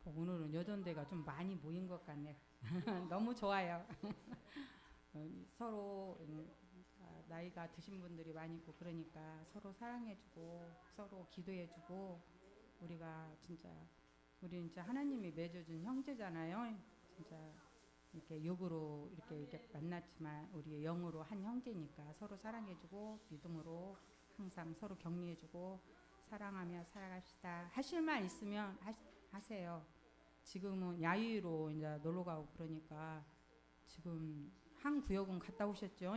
오늘은 여전대가 좀 많이 모인 것 같네요. 너무 좋아요. 서로 나이가 드신 분들이 많이 있고 그러니까 서로 사랑해주고 서로 기도해주고 우리가 진짜 우리는 진짜 하나님이 맺어준 형제잖아요. 진짜 이렇게 육으로 이렇게 만났지만 우리 영으로 한 형제니까 서로 사랑해주고 믿음으로 항상 서로 격려해주고 사랑하며 살아갑시다. 하실 말 있으면 하세요. 지금은 야유로 이제 놀러 가고 그러니까 지금 한 구역은 갔다 오셨죠?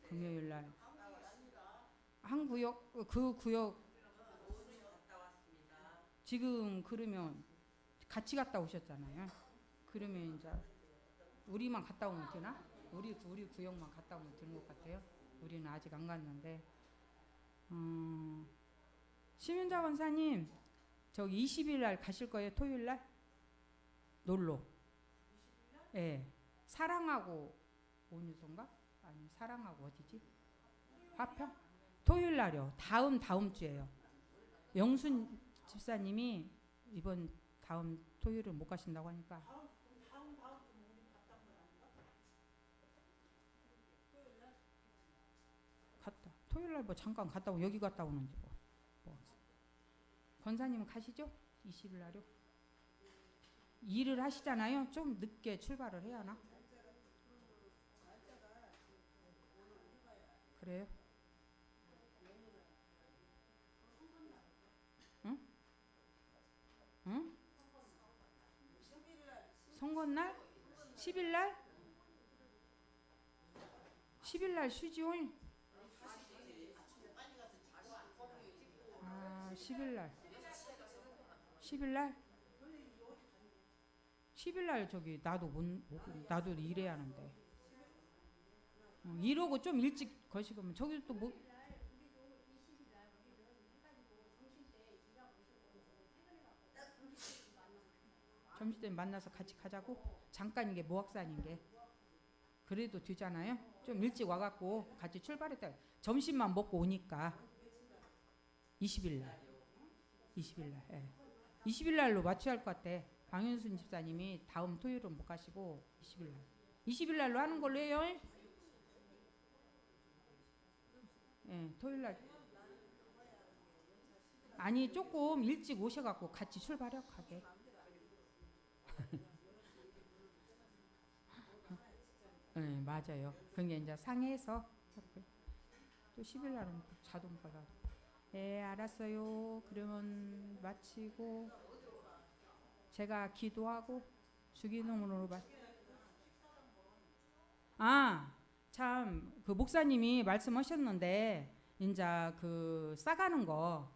금요일 날. 한 구역 그 구역 지금 그러면 같이 갔다 오셨잖아요. 그러면 이제 우리만 갔다 오면 되나? 우리 구역만 갔다 오면 되는 것 같아요. 우리는 아직 안 갔는데. 심윤자 원사님 저기 20일 날 가실 거예요? 토요일 날? 놀러. 예. 네. 사랑하고 온유소인가? 아니 사랑하고 어디지? 화평? 토요일 날이요. 다음 주에요. 영순 집사님이 이번 다음 토요일은 못 가신다고 하니까. 갔다. 토요일 날 뭐 잠깐 갔다 오고 여기 갔다 오는지 뭐. 권사님은 가시죠? 20일 날요. 일을 하시잖아요. 좀 늦게 출발을 해야 하나? 그래요? 응? 응? 선거날? 10일날? 10일날 쉬지요? 아 10일날 10일날? 10일날 저기 나도 일해야 하는데 이러고 좀 일찍 거시면 저기 또 뭐 점심때 만나서 같이 가자고? 잠깐 이게 모학산인 게 그래도 되잖아요. 좀 일찍 와갖고 같이 출발했다. 점심만 먹고 오니까 20일날 20일날 예. 20일날로 맞춰야 할 것 같아. 방윤순 집사님이 다음 토요일은 못 가시고 20일날로 하는 걸로 해요. 예, 토요일날 아니 조금 일찍 오셔갖고 같이 출발해 가게. 네, 맞아요. 그게 이제 상해서 또 10일 날은 자동차가. 네, 알았어요. 그러면 마치고 제가 기도하고 주기도문으로 참 그 목사님이 말씀하셨는데 이제 그 싸가는 거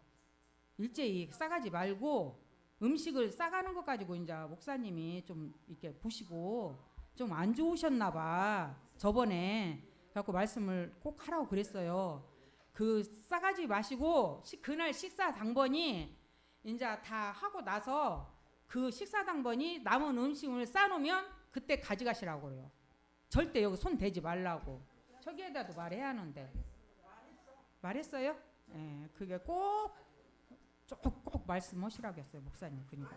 일제히 싸가지 말고 음식을 싸가는 것 가지고 이제 목사님이 좀 이렇게 보시고 좀 안 좋으셨나 봐. 저번에 그래갖고 말씀을 꼭 하라고 그랬어요. 그 싸가지 마시고 그날 식사 당번이 이제 다 하고 나서 그 식사 당번이 남은 음식을 싸놓으면 그때 가져가시라고 그래요. 절대 여기 손 대지 말라고. 저기에다도 말해야 하는데. 말했어요? 예, 그게 꼭 말씀하시라고 했어요, 목사님. 그러니까.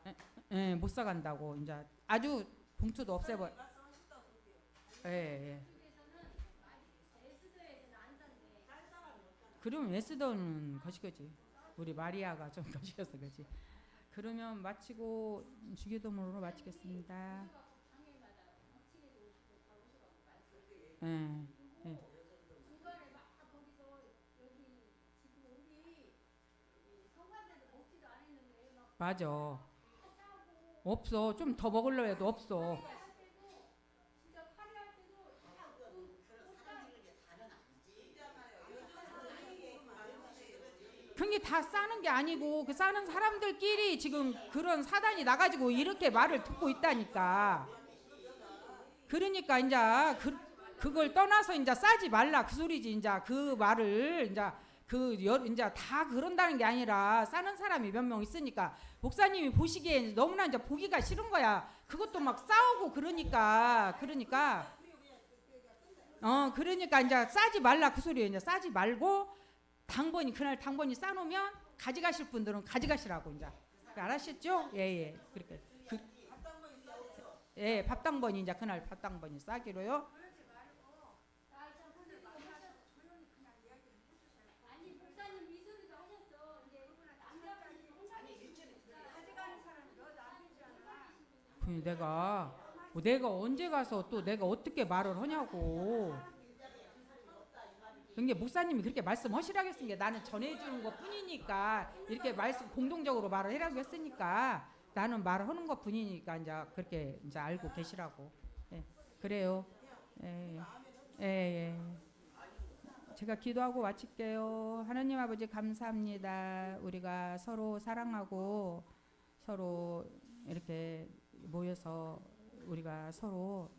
예, 예, 못 사간다고 이제 아주 봉투도 없애버. 예, 예. 그러면 에스더는 거시거지. 우리 마리아가 좀 거시여서 그지. 그러면 마치고 주기도문으로 마치겠습니다. 예, 예. 맞아. 없어. 좀 더 먹으려 해도 없어. 그게 다 싸는 게 아니고 그 싸는 사람들끼리 지금 그런 사단이 나가지고 이렇게 말을 듣고 있다니까. 그러니까 이제 그걸 떠나서 이제 싸지 말라 그 소리지. 이제 그 말을 이제 이제 다 그런다는 게 아니라 싸는 사람이 몇 명 있으니까 목사님이 보시기에 너무나 이제 보기가 싫은 거야. 그것도 막 싸우고 그러니까 그러니까 이제 싸지 말라 그 소리예요. 이제 싸지 말고 그날 당번이 싸놓으면 가져가실 분들은 가져가시라고 이제 알았셨죠? 예예. 그렇게 예, 밥당번이 이제 그날 밥당번이 싸기로요. 내가 언제 가서 또 내가 어떻게 말을 하냐고. 그게 목사님이 그렇게 말씀하시라고 했으니까 나는 전해주는 것 뿐이니까 이렇게 말씀 공동적으로 말을 해라고 했으니까 나는 말을 하는 것 뿐이니까 이제 그렇게 이제 알고 계시라고. 예, 그래요. 예, 예, 예. 제가 기도하고 마칠게요. 하나님 아버지 감사합니다. 우리가 서로 사랑하고 서로 이렇게 모여서 우리가 서로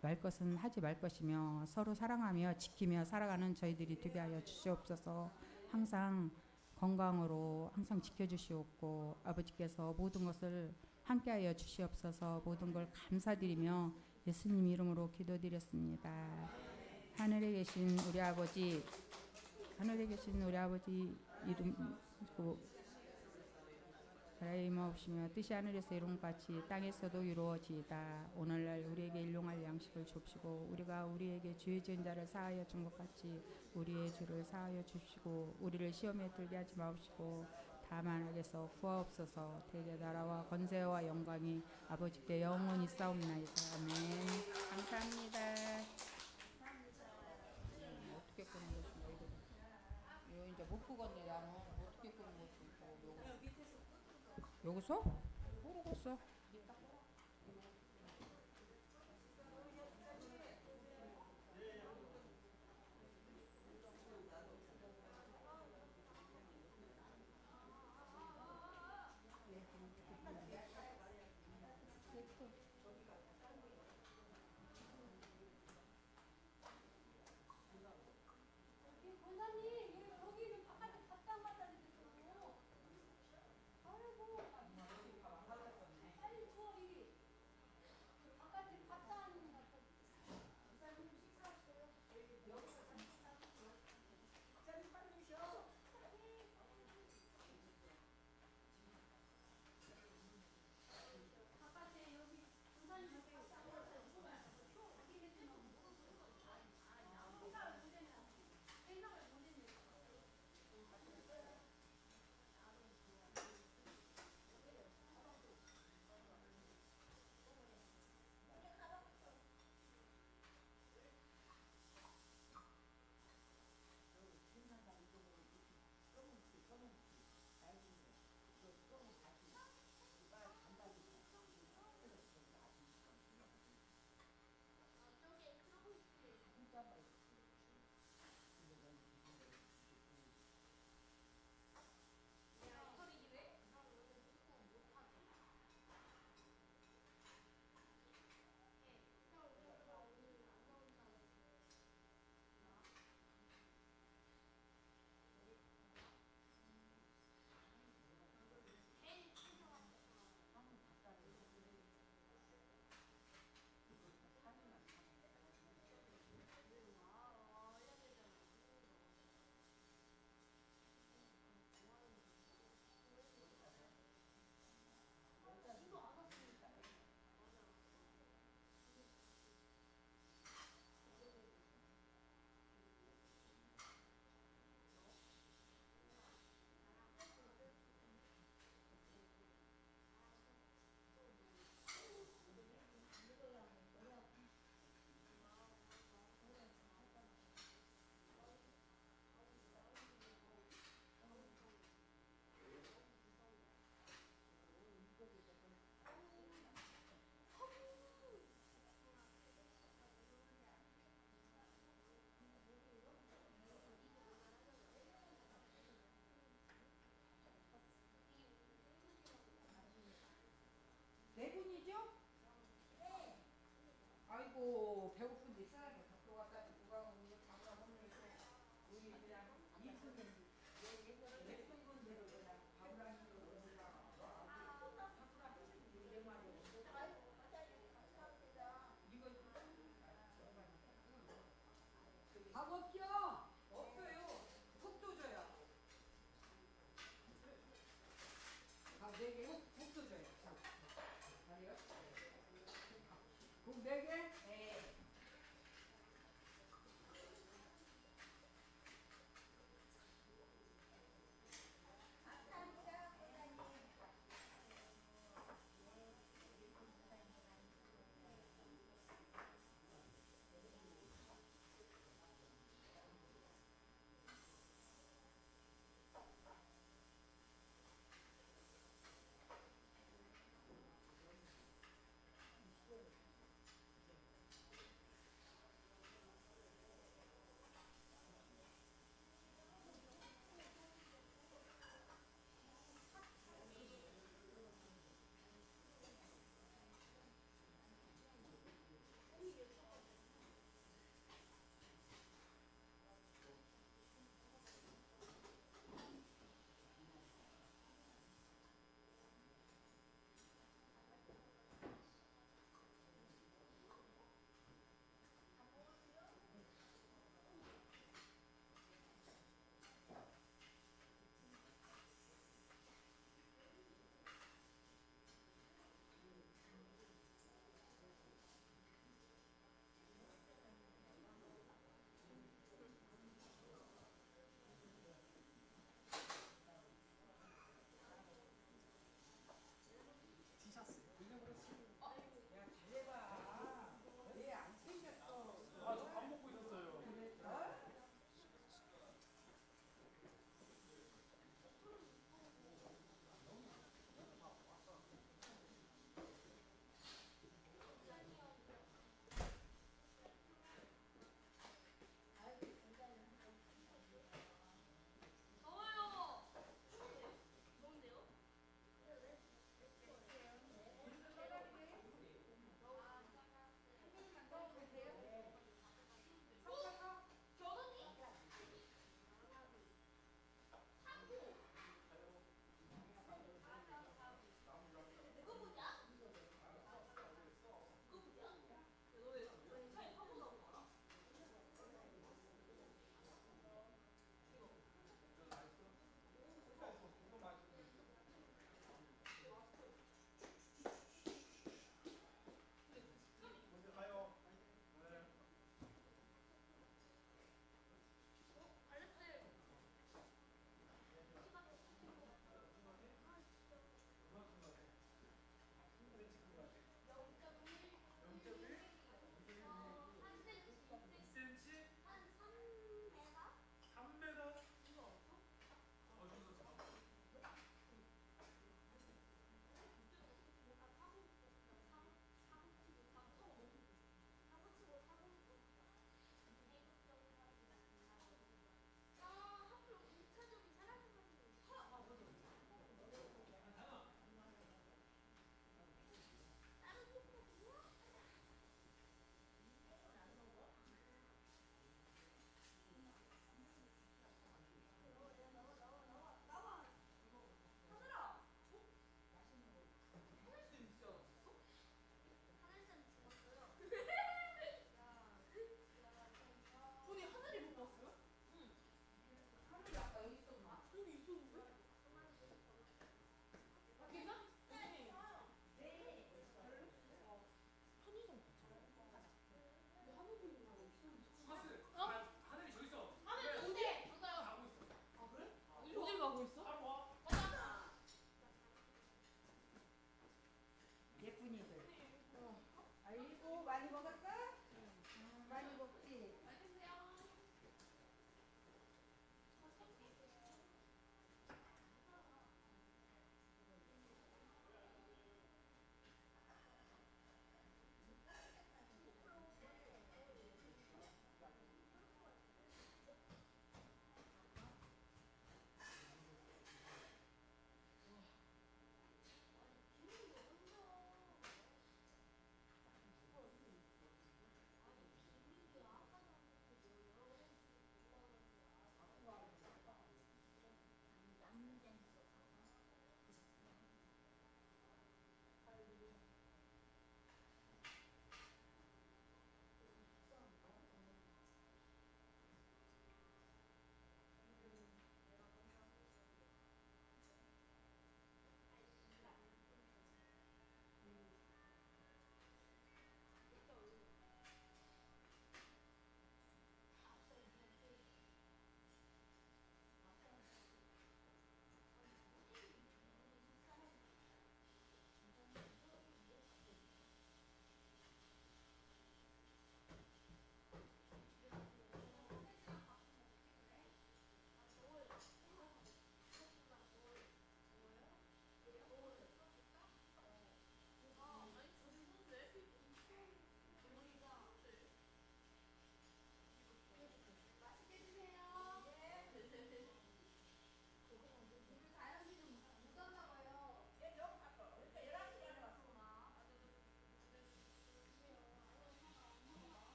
말 것은 하지 말 것이며 서로 사랑하며 지키며 살아가는 저희들이 되게 하여 주시옵소서. 항상 건강으로 항상 지켜주시옵고 아버지께서 모든 것을 함께하여 주시옵소서. 모든 걸 감사드리며 예수님 이름으로 기도드렸습니다. 하늘에 계신 우리 아버지 이름 나라의 임하옵시며 뜻이 하늘에서 이룬 것 같이 땅에서도 이루어지이다. 오늘날 우리에게 일용할 양식을 줍시고 우리가 우리에게 죄 지은 자를 사하여 준 것 같이 우리의 죄를 사하여 주시고 우리를 시험에 들게 하지 마옵시고 다만 악에서 구하옵소서. 대개 나라와 권세와 영광이 아버지께 영원히 싸움나이다. 아멘. 감사합니다. 어떻게 끄는 것인가 이거 이제 못 끄겠네. 나는 어떻게 끄는 것인가. 여기서? 모르겠어. 밥 없죠? 없어요. 국도 줘요. 밥 4개, 국도 줘요. 아니요? 국 4개? 네.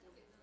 좀